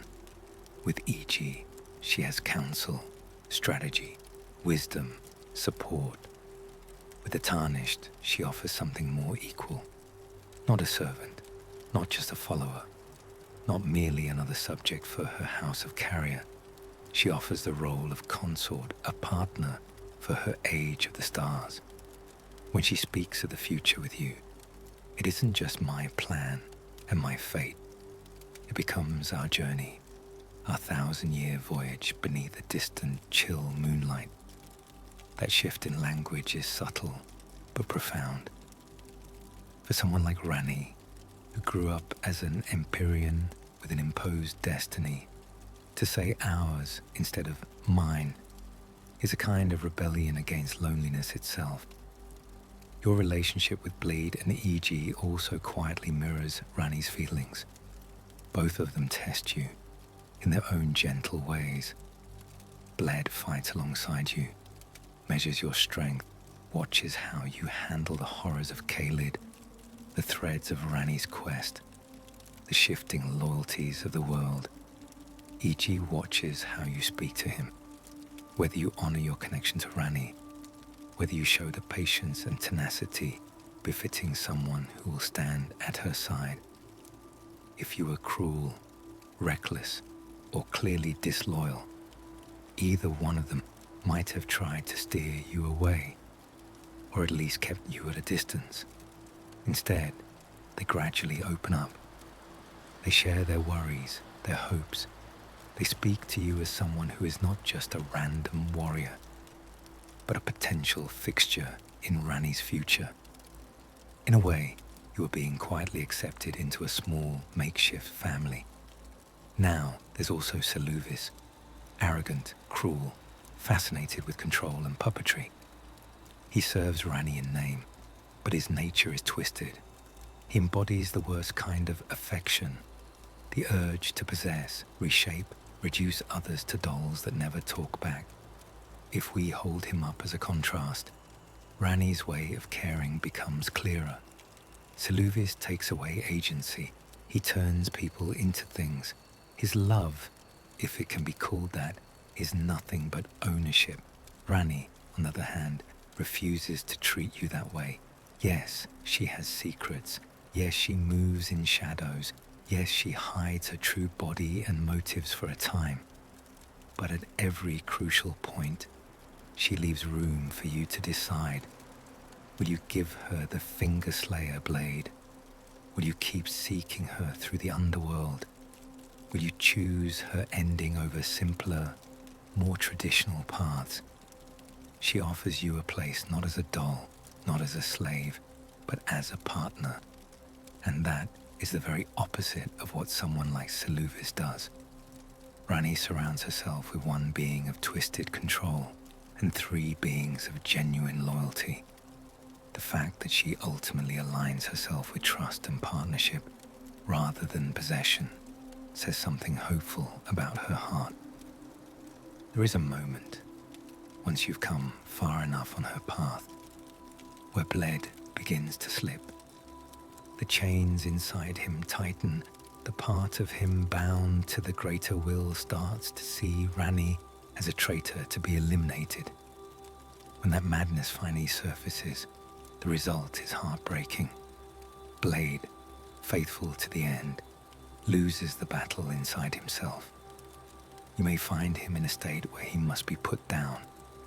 With Iji, she has counsel, strategy, wisdom, support. With the Tarnished, she offers something more equal. Not a servant, not just a follower, not merely another subject for her house of carrier. She offers the role of consort, a partner for her age of the stars. When she speaks of the future with you, it isn't just my plan and my fate. It becomes our journey, our 1,000-year voyage beneath a distant, chill moonlight. That shift in language is subtle, but profound. For someone like Ranni, who grew up as an Empyrean with an imposed destiny, to say ours instead of mine is a kind of rebellion against loneliness itself. Your relationship with Blade and Iji also quietly mirrors Ranni's feelings. Both of them test you in their own gentle ways. Bled fights alongside you, measures your strength, watches how you handle the horrors of Kaled, the threads of Ranni's quest, the shifting loyalties of the world. Iji watches how you speak to him, whether you honor your connection to Ranni, whether you show the patience and tenacity befitting someone who will stand at her side. If you were cruel, reckless, or clearly disloyal, either one of them might have tried to steer you away, or at least kept you at a distance. Instead, they gradually open up. They share their worries, their hopes. They speak to you as someone who is not just a random warrior, but a potential fixture in Ranni's future. In a way, you are being quietly accepted into a small, makeshift family. Now, there's also Seluvis, arrogant, cruel, fascinated with control and puppetry. He serves Ranni in name, but his nature is twisted. He embodies the worst kind of affection, the urge to possess, reshape, reduce others to dolls that never talk back. If we hold him up as a contrast, Ranni's way of caring becomes clearer. Seluvis takes away agency. He turns people into things. His love, if it can be called that, is nothing but ownership. Ranni, on the other hand, refuses to treat you that way. Yes, she has secrets. Yes, she moves in shadows. Yes, she hides her true body and motives for a time. But at every crucial point, she leaves room for you to decide. Will you give her the finger slayer blade? Will you keep seeking her through the underworld? Will you choose her ending over simpler, more traditional paths? She offers you a place not as a doll, not as a slave, but as a partner. And that is the very opposite of what someone like Sylluvis does. Ranni surrounds herself with one being of twisted control and three beings of genuine loyalty. The fact that she ultimately aligns herself with trust and partnership rather than possession says something hopeful about her heart. There is a moment, once you've come far enough on her path, where Bled begins to slip. The chains inside him tighten. The part of him bound to the greater will starts to see Ranni as a traitor to be eliminated. When that madness finally surfaces, the result is heartbreaking. Blade, faithful to the end, loses the battle inside himself. You may find him in a state where he must be put down,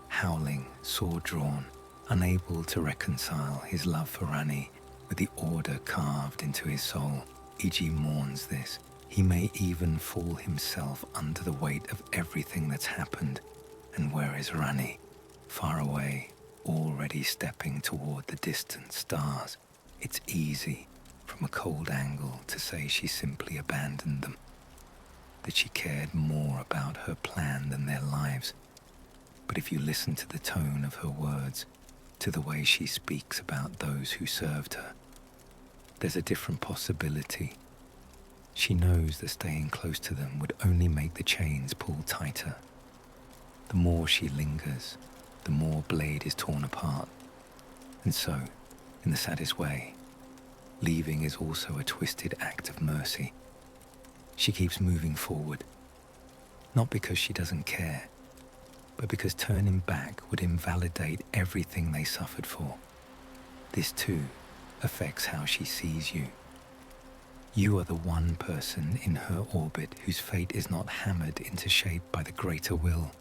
howling, sword drawn, unable to reconcile his love for Ranni with the order carved into his soul. E.G. mourns this. He may even fall himself under the weight of everything that's happened. And where is Ranni? Far away, already stepping toward the distant stars. It's easy, from a cold angle, to say she simply abandoned them, that she cared more about her plan than their lives. But if you listen to the tone of her words, to the way she speaks about those who served her, there's a different possibility. She knows that staying close to them would only make the chains pull tighter. The more she lingers, the more Blade is torn apart. And so, in the saddest way, leaving is also a twisted act of mercy. She keeps moving forward, not because she doesn't care, but because turning back would invalidate everything they suffered for. This too affects how she sees you. You are the one person in her orbit whose fate is not hammered into shape by the greater will.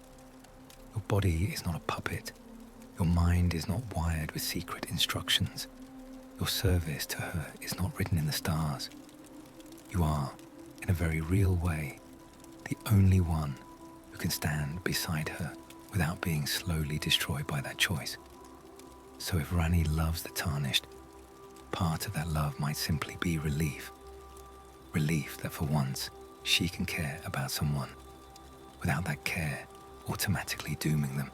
Your body is not a puppet. Your mind is not wired with secret instructions. Your service to her is not written in the stars. You are, in a very real way, the only one who can stand beside her without being slowly destroyed by that choice. So if Ranni loves the Tarnished, part of that love might simply be relief. Relief that for once she can care about someone without that care automatically dooming them.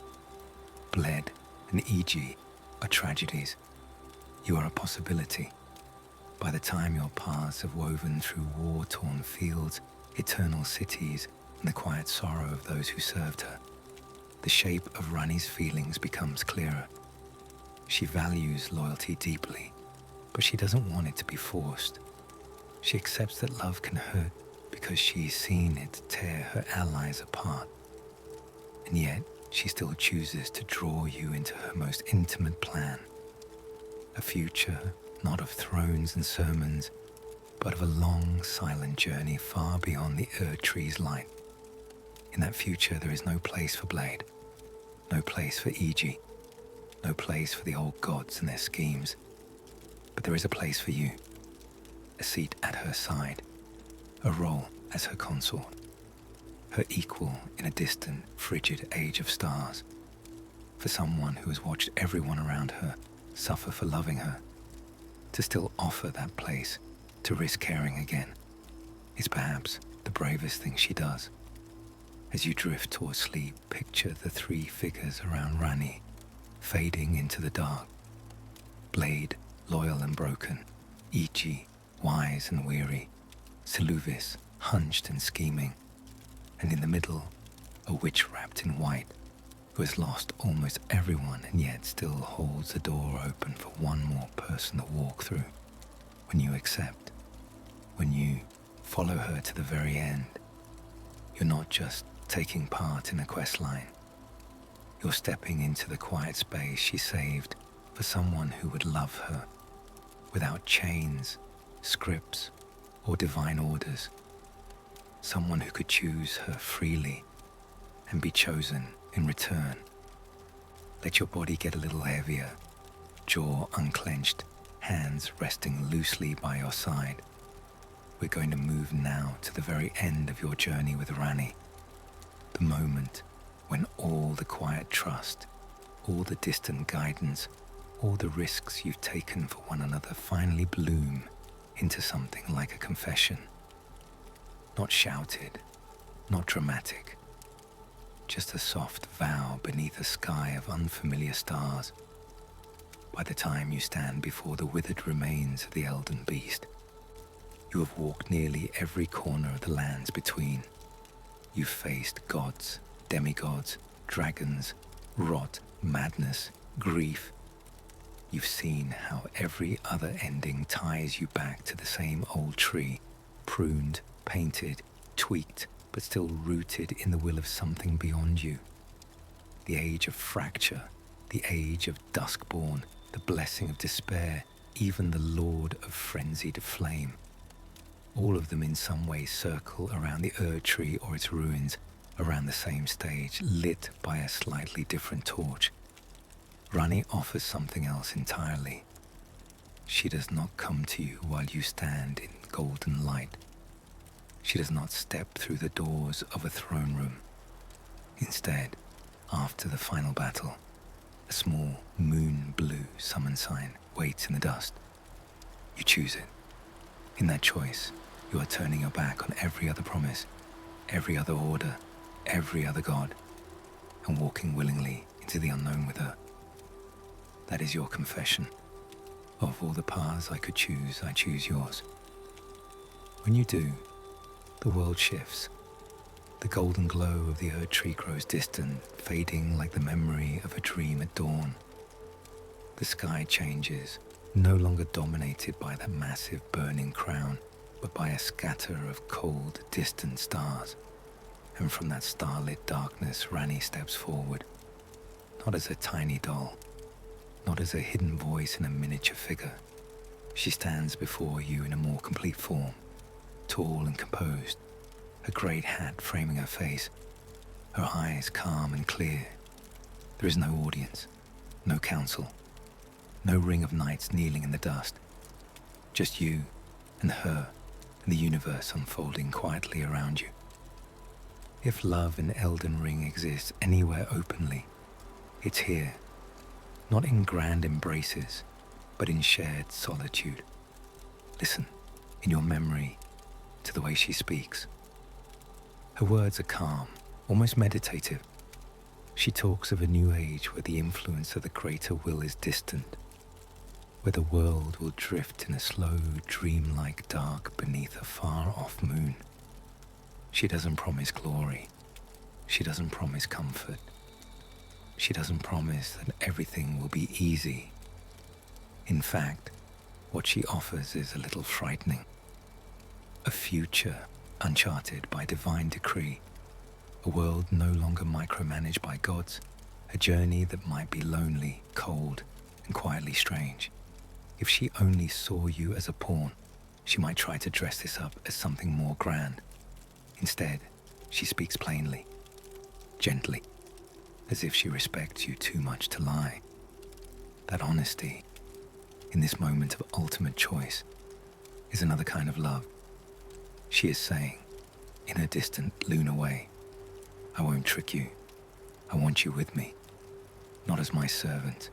Bled and E.G. are tragedies. You are a possibility. By the time your paths have woven through war-torn fields, eternal cities, and the quiet sorrow of those who served her, the shape of Ranni's feelings becomes clearer. She values loyalty deeply, but she doesn't want it to be forced. She accepts that love can hurt because she's seen it tear her allies apart. And yet, she still chooses to draw you into her most intimate plan. A future not of thrones and sermons, but of a long, silent journey far beyond the Tree's light. In that future, there is no place for Blade, no place for E.G., no place for the old gods and their schemes. But there is a place for you, a seat at her side, a role as her consort, her equal in a distant, frigid age of stars. For someone who has watched everyone around her suffer for loving her, to still offer that place, to risk caring again, is perhaps the bravest thing she does. As you drift towards sleep, picture the three figures around Ranni, fading into the dark. Blade, loyal and broken, E.G., wise and weary, Sylluvis, hunched and scheming, and in the middle, a witch wrapped in white, who has lost almost everyone and yet still holds the door open for one more person to walk through. When you accept, when you follow her to the very end, you're not just taking part in a quest line. You're stepping into the quiet space she saved for someone who would love her, without chains, scripts, or divine orders. Someone who could choose her freely and be chosen in return. Let your body get a little heavier, jaw unclenched, hands resting loosely by your side. We're going to move now to the very end of your journey with Ranni, the moment when all the quiet trust, all the distant guidance, all the risks you've taken for one another finally bloom into something like a confession. Not shouted, not dramatic, just a soft vow beneath a sky of unfamiliar stars. By the time you stand before the withered remains of the Elden beast, you have walked nearly every corner of the lands between. You've faced gods, demigods, dragons, rot, madness, grief. You've seen how every other ending ties you back to the same old tree, pruned, painted, tweaked, but still rooted in the will of something beyond you. The age of fracture, the age of duskborn, the blessing of despair, even the lord of frenzied flame. All of them in some way circle around the Erd tree or its ruins, around the same stage, lit by a slightly different torch. Ranni offers something else entirely. She does not come to you while you stand in golden light. She does not step through the doors of a throne room. Instead, after the final battle, a small moon-blue summon sign waits in the dust. You choose it. In that choice, you are turning your back on every other promise, every other order, every other god, and walking willingly into the unknown with her. That is your confession. Of all the paths I could choose, I choose yours. When you do, the world shifts. The golden glow of the Erd tree grows distant, fading like the memory of a dream at dawn. The sky changes, no longer dominated by that massive burning crown, but by a scatter of cold, distant stars. And from that starlit darkness, Ranni steps forward, not as a tiny doll, not as a hidden voice in a miniature figure. She stands before you in a more complete form, tall and composed, a great hat framing her face, her eyes calm and clear. There is no audience, no council, no ring of knights kneeling in the dust, just you and her and the universe unfolding quietly around you. If love in Elden Ring exists anywhere openly, it's here, not in grand embraces, but in shared solitude. Listen, in your memory, to the way she speaks. Her words are calm, almost meditative. She talks of a new age where the influence of the greater will is distant, where the world will drift in a slow, dreamlike dark beneath a far-off moon. She doesn't promise glory. She doesn't promise comfort. She doesn't promise that everything will be easy. In fact, what she offers is a little frightening. A future uncharted by divine decree, a world no longer micromanaged by gods, a journey that might be lonely, cold, and quietly strange. If she only saw you as a pawn, she might try to dress this up as something more grand. Instead, she speaks plainly, gently, as if she respects you too much to lie. That honesty, in this moment of ultimate choice, is another kind of love. She is saying, in her distant lunar way, I won't trick you. I want you with me, not as my servant,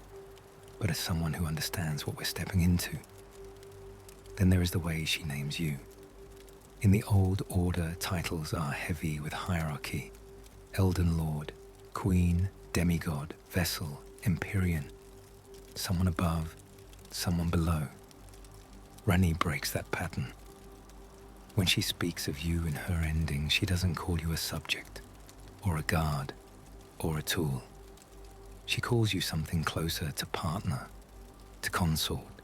but as someone who understands what we're stepping into. Then there is the way she names you. In the old order, titles are heavy with hierarchy. Elden Lord, Queen, Demigod, Vessel, Empyrean. Someone above, someone below. Ranni breaks that pattern. When she speaks of you in her ending, she doesn't call you a subject, or a guard, or a tool. She calls you something closer to partner, to consort,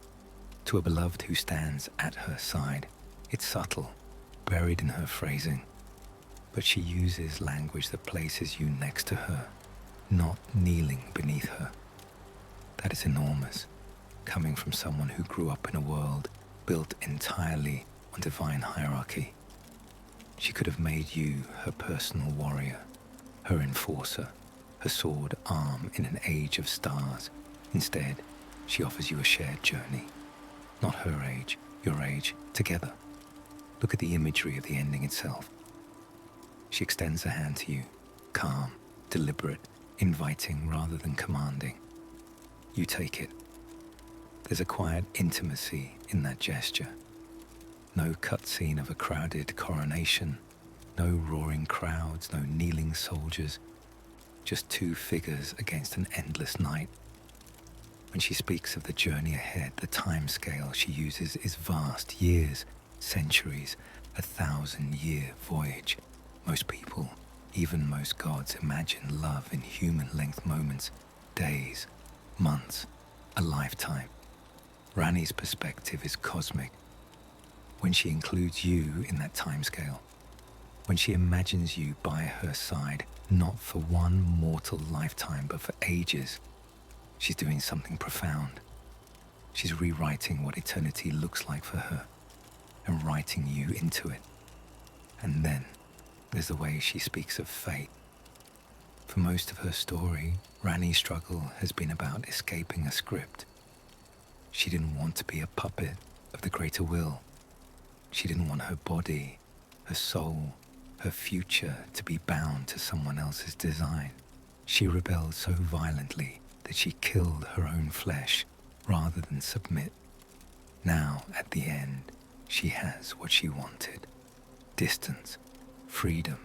to a beloved who stands at her side. It's subtle, buried in her phrasing, but she uses language that places you next to her, not kneeling beneath her. That is enormous, coming from someone who grew up in a world built entirely on divine hierarchy. She could have made you her personal warrior, her enforcer, her sword arm in an age of stars. Instead, she offers you a shared journey. Not her age, your age, together. Look at the imagery of the ending itself. She extends a hand to you, calm, deliberate, inviting rather than commanding. You take it. There's a quiet intimacy in that gesture. No cutscene of a crowded coronation, no roaring crowds, no kneeling soldiers, just two figures against an endless night. When she speaks of the journey ahead, the time scale she uses is vast, years, centuries, 1,000-year voyage. Most people, even most gods, imagine love in human-length moments, days, months, a lifetime. Ranni's perspective is cosmic. When she includes you in that timescale, when she imagines you by her side, not for one mortal lifetime, but for ages, she's doing something profound. She's rewriting what eternity looks like for her and writing you into it. And then there's the way she speaks of fate. For most of her story, Ranni's struggle has been about escaping a script. She didn't want to be a puppet of the greater will. She didn't want her body, her soul, her future to be bound to someone else's design. She rebelled so violently that she killed her own flesh rather than submit. Now, at the end, she has what she wanted. Distance, freedom,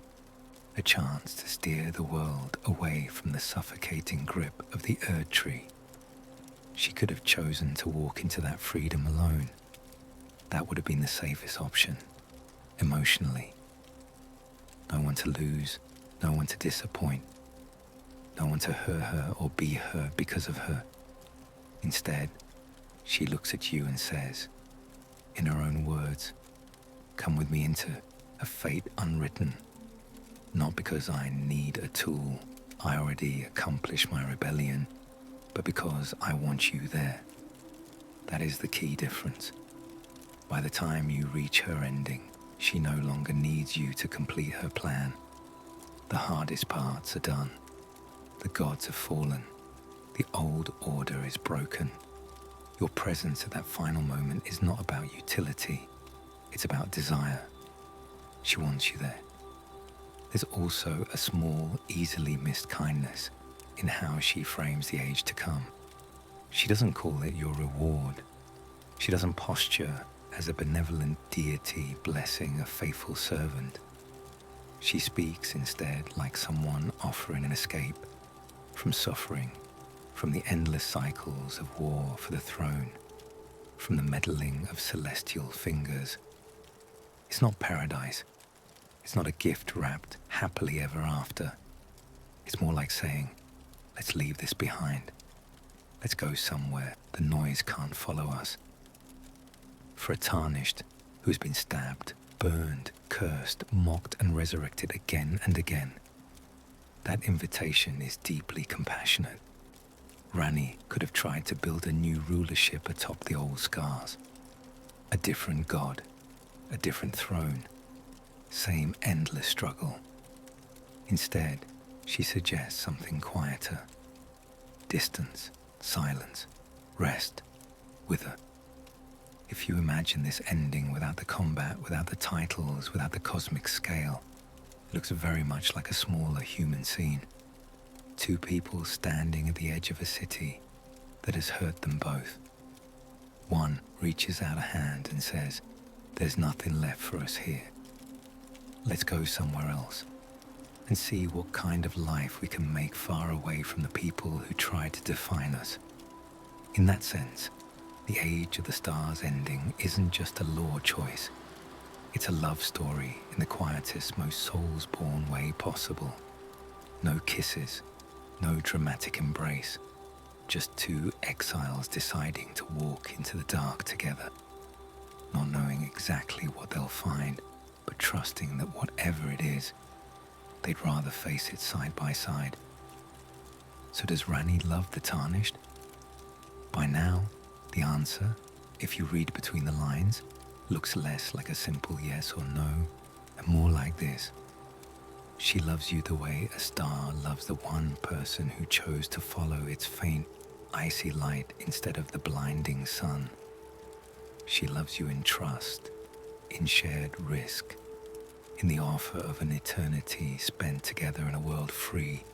a chance to steer the world away from the suffocating grip of the Erd tree. She could have chosen to walk into that freedom alone. That would have been the safest option, emotionally. No one to lose, no one to disappoint, no one to hurt her or be hurt because of her. Instead, she looks at you and says, in her own words, "Come with me into a fate unwritten. Not because I need a tool, I already accomplished my rebellion, but because I want you there." That is the key difference. By the time you reach her ending, she no longer needs you to complete her plan. The hardest parts are done. The gods have fallen. The old order is broken. Your presence at that final moment is not about utility. It's about desire. She wants you there. There's also a small, easily missed kindness in how she frames the age to come. She doesn't call it your reward. She doesn't posture as a benevolent deity blessing a faithful servant. She speaks instead like someone offering an escape from suffering, from the endless cycles of war for the throne, from the meddling of celestial fingers. It's not paradise. It's not a gift wrapped happily ever after. It's more like saying, let's leave this behind. Let's go somewhere the noise can't follow us. For a Tarnished who's been stabbed, burned, cursed, mocked and resurrected again and again, that invitation is deeply compassionate. Ranni could have tried to build a new rulership atop the old scars. A different god, a different throne, same endless struggle. Instead, she suggests something quieter. Distance, silence, rest, wither. If you imagine this ending without the combat, without the titles, without the cosmic scale, it looks very much like a smaller human scene. Two people standing at the edge of a city that has hurt them both. One reaches out a hand and says, "There's nothing left for us here. Let's go somewhere else and see what kind of life we can make far away from the people who try to define us." In that sense, the Age of the Stars ending isn't just a lore choice. It's a love story in the quietest, most souls-born way possible. No kisses, no dramatic embrace, just two exiles deciding to walk into the dark together, not knowing exactly what they'll find, but trusting that whatever it is, they'd rather face it side by side. So does Ranni love the Tarnished? By now, the answer, if you read between the lines, looks less like a simple yes or no, and more like this. She loves you the way a star loves the one person who chose to follow its faint, icy light instead of the blinding sun. She loves you in trust, in shared risk, in the offer of an eternity spent together in a world free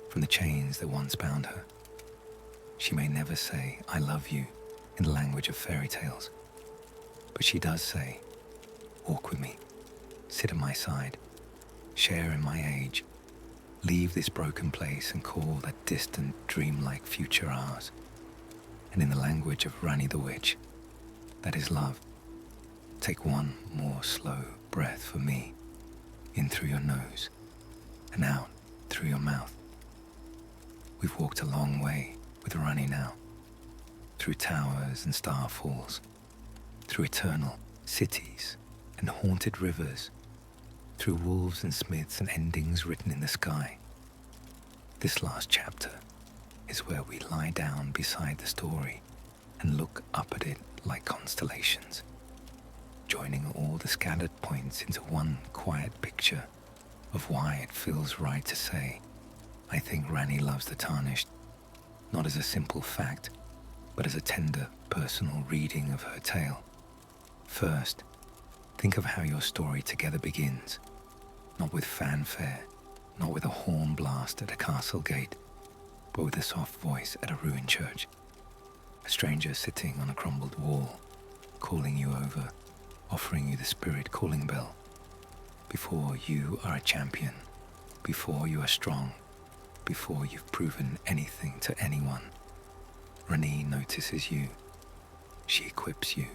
from the chains that once bound her. She may never say, "I love you," in the language of fairy tales, but she does say, "Walk with me, sit at my side, share in my age, leave this broken place and call that distant, dreamlike future ours." And in the language of Ranni the Witch, that is love. Take one more slow breath for me, in through your nose and out through your mouth. We've walked a long way with Ranni now, through towers and starfalls, through eternal cities and haunted rivers, through wolves and smiths and endings written in the sky. This last chapter is where we lie down beside the story and look up at it like constellations, joining all the scattered points into one quiet picture of why it feels right to say, I think Ranni loves the Tarnished, not as a simple fact, but as a tender, personal reading of her tale. First, think of how your story together begins, not with fanfare, not with a horn blast at a castle gate, but with a soft voice at a ruined church. A stranger sitting on a crumbled wall, calling you over, offering you the spirit calling bell. Before you are a champion, before you are strong, before you've proven anything to anyone, Ranni notices you. She equips you.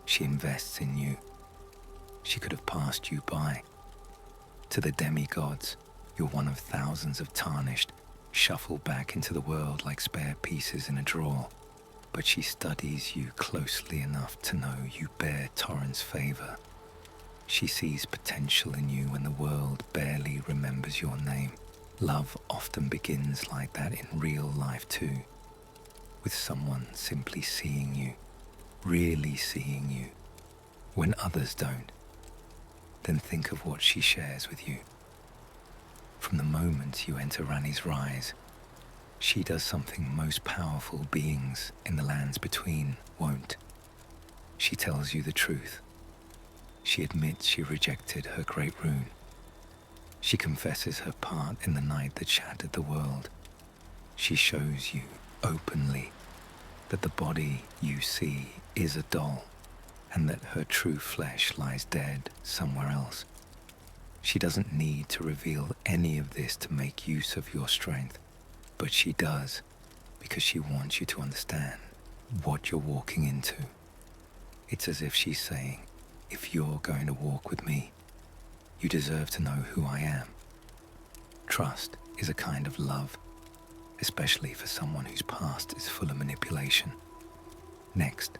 She invests in you. She could have passed you by. To the demigods, you're one of thousands of Tarnished, shuffled back into the world like spare pieces in a drawer. But she studies you closely enough to know you bear Torrent's favor. She sees potential in you when the world barely remembers your name. Love often begins like that in real life too, with someone simply seeing you, really seeing you, when others don't. Then think of what she shares with you. From the moment you enter Ranni's rise, she does something most powerful beings in the lands between won't. She tells you the truth. She admits she rejected her great rune. She confesses her part in the night that shattered the world. She shows you openly that the body you see is a doll, and that her true flesh lies dead somewhere else. She doesn't need to reveal any of this to make use of your strength, but she does because she wants you to understand what you're walking into. It's as if she's saying, if you're going to walk with me, you deserve to know who I am. Trust is a kind of love, especially for someone whose past is full of manipulation. Next,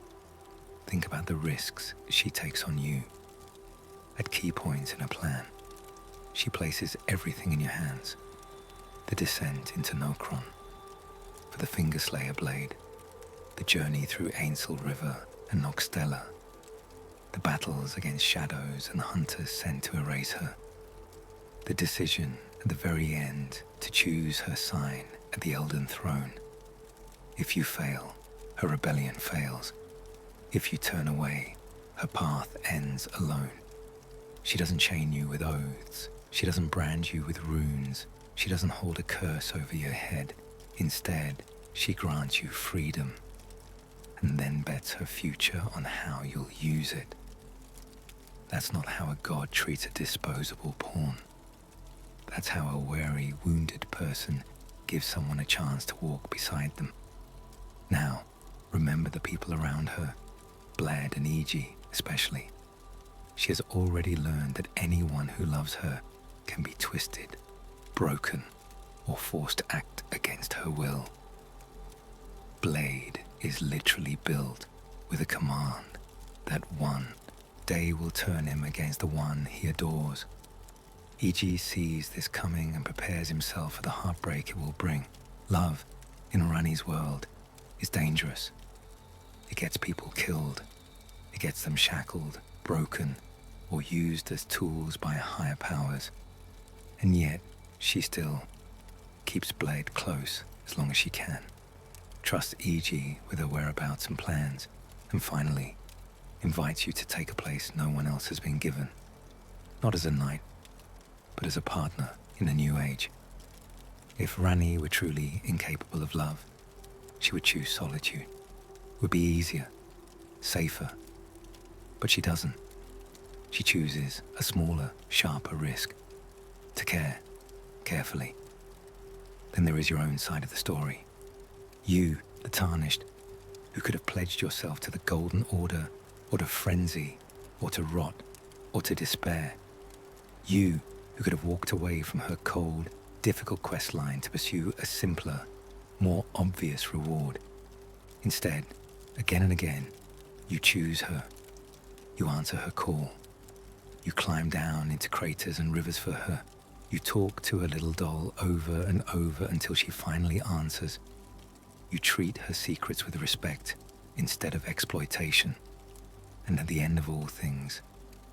think about the risks she takes on you. At key points in her plan, she places everything in your hands. The descent into Nokron, for the Fingerslayer blade, the journey through Ainsel River and Noxtella, the battles against shadows and the hunters sent to erase her, the decision at the very end to choose her sign at the Elden throne. If you fail, her rebellion fails. If you turn away, her path ends alone. She doesn't chain you with oaths. She doesn't brand you with runes. She doesn't hold a curse over your head. Instead, she grants you freedom, and then bets her future on how you'll use it. That's not how a god treats a disposable pawn. That's how a wary, wounded person gives someone a chance to walk beside them. Now, remember the people around her, Bled and Iji especially. She has already learned that anyone who loves her can be twisted, broken, or forced to act against her will. Blade is literally built with a command that one day will turn him against the one he adores. Iji sees this coming and prepares himself for the heartbreak it will bring. Love, in Ranni's world, is dangerous. It gets people killed. It gets them shackled, broken, or used as tools by higher powers. And yet, she still keeps Blade close as long as she can, trusts E.G. with her whereabouts and plans, and finally invites you to take a place no one else has been given, not as a knight, but as a partner in a new age. If Ranni were truly incapable of love, she would choose solitude. It would be easier, safer. But she doesn't. She chooses a smaller, sharper risk. To care, carefully. Then there is your own side of the story. You, the Tarnished, who could have pledged yourself to the Golden Order, or to frenzy, or to rot, or to despair. You, who could have walked away from her cold, difficult quest line to pursue a simpler, more obvious reward. Instead, again and again, you choose her. You answer her call. You climb down into craters and rivers for her. You talk to her little doll over and over until she finally answers. You treat her secrets with respect instead of exploitation. And at the end of all things,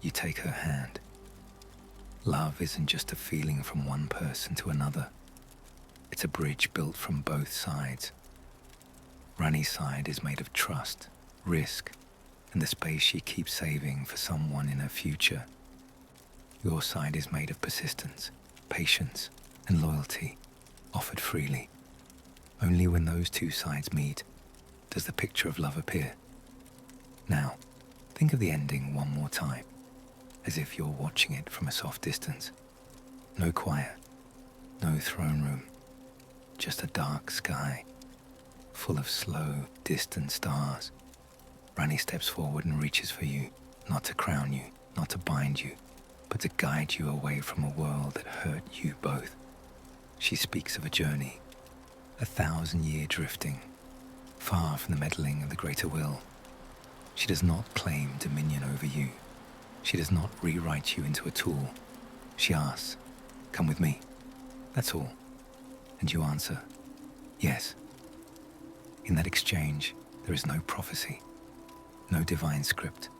you take her hand. Love isn't just a feeling from one person to another. It's a bridge built from both sides. Ranni's side is made of trust, risk, and the space she keeps saving for someone in her future. Your side is made of persistence, patience, and loyalty, offered freely. Only when those two sides meet does the picture of love appear. Now, think of the ending one more time, as if you're watching it from a soft distance. No choir, no throne room, just a dark sky, full of slow, distant stars. Ranni steps forward and reaches for you, not to crown you, not to bind you, but to guide you away from a world that hurt you both. She speaks of a journey, 1,000-year drifting, far from the meddling of the greater will. She does not claim dominion over you. She does not rewrite you into a tool. She asks, "Come with me." That's all. And you answer, "Yes." In that exchange, there is no prophecy, no divine script,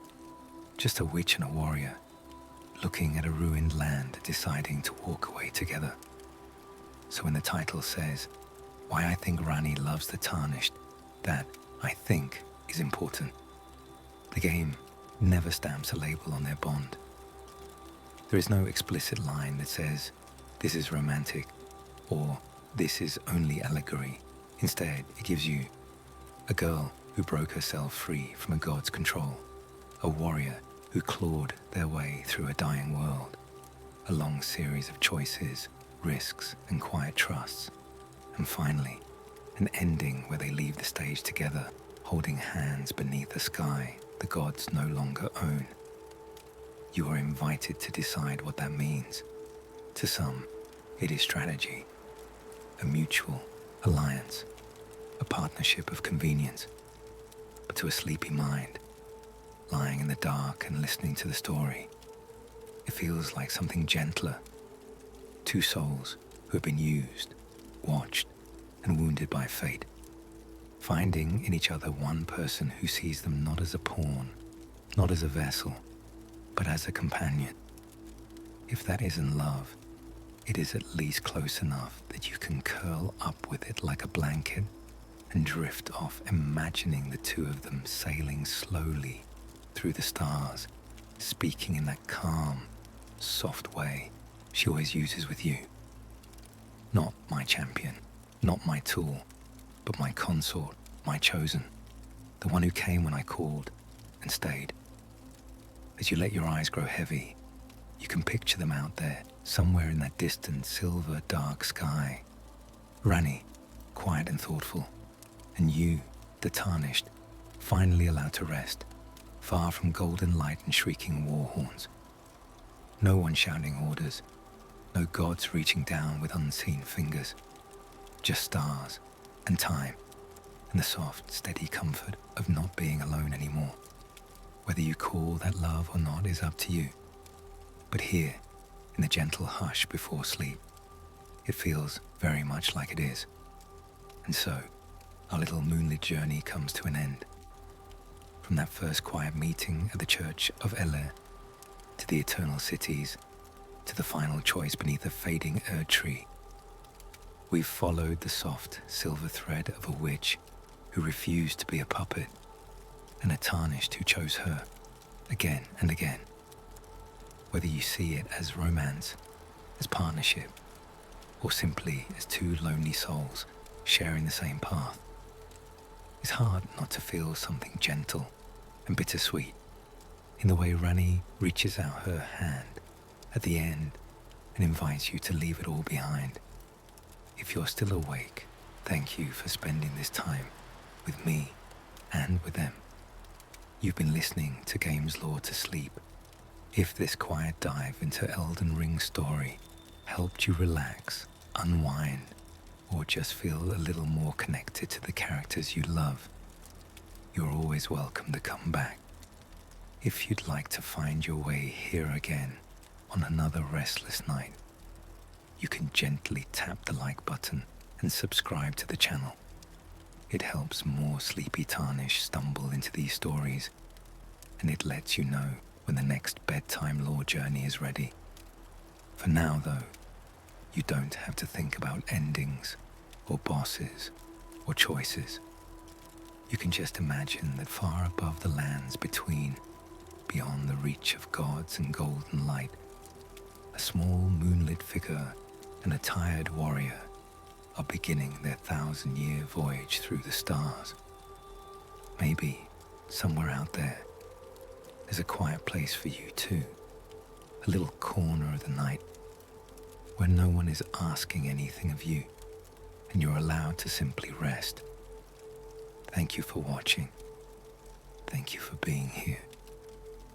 just a witch and a warrior looking at a ruined land, deciding to walk away together. So when the title says, "Why I think Ranni loves the Tarnished," that, I think, is important. The game never stamps a label on their bond. There is no explicit line that says, "This is romantic," or "This is only allegory." Instead, it gives you a girl who broke herself free from a god's control, a warrior who clawed their way through a dying world, a long series of choices, risks, and quiet trusts, and finally, an ending where they leave the stage together, holding hands beneath a sky the gods no longer own. You are invited to decide what that means. To some, it is strategy, a mutual alliance, a partnership of convenience. But to a sleepy mind, lying in the dark and listening to the story, it feels like something gentler. Two souls who have been used, watched, and wounded by fate, finding in each other one person who sees them not as a pawn, not as a vessel, but as a companion. If that isn't love, it is at least close enough that you can curl up with it like a blanket and drift off, imagining the two of them sailing slowly through the stars, speaking in that calm, soft way she always uses with you. Not my champion, not my tool, but my consort, my chosen, the one who came when I called and stayed. As you let your eyes grow heavy, you can picture them out there, somewhere in that distant silver dark sky. Ranni, quiet and thoughtful, and you, the Tarnished, finally allowed to rest, far from golden light and shrieking war horns. No one shouting orders, no gods reaching down with unseen fingers, just stars and time and the soft, steady comfort of not being alone anymore. Whether you call that love or not is up to you. But here, in the gentle hush before sleep, it feels very much like it is. And so, our little moonlit journey comes to an end. From that first quiet meeting at the church of Elden to the eternal cities, to the final choice beneath a fading tree. We've followed the soft silver thread of a witch who refused to be a puppet, and a tarnished who chose her again and again. Whether you see it as romance, as partnership, or simply as two lonely souls sharing the same path, it's hard not to feel something gentle and bittersweet in the way Ranni reaches out her hand at the end and invites you to leave it all behind. If you're still awake, thank you for spending this time with me and with them. You've been listening to Games Lore to Sleep. If this quiet dive into Elden Ring's story helped you relax, unwind, or just feel a little more connected to the characters you love, you're always welcome to come back. If you'd like to find your way here again on another restless night, you can gently tap the like button and subscribe to the channel. It helps more sleepy Tarnished stumble into these stories, and it lets you know when the next bedtime lore journey is ready. For now, though, you don't have to think about endings or bosses or choices. You can just imagine that far above the lands between, beyond the reach of gods and golden light, a small moonlit figure and a tired warrior are beginning their 1,000-year voyage through the stars. Maybe, somewhere out there, there's a quiet place for you too, a little corner of the night where no one is asking anything of you and you're allowed to simply rest. Thank you for watching. Thank you for being here.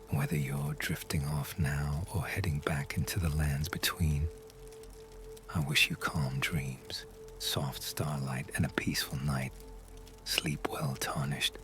And whether you're drifting off now or heading back into the lands between, I wish you calm dreams, soft starlight, and a peaceful night. Sleep well, Tarnished.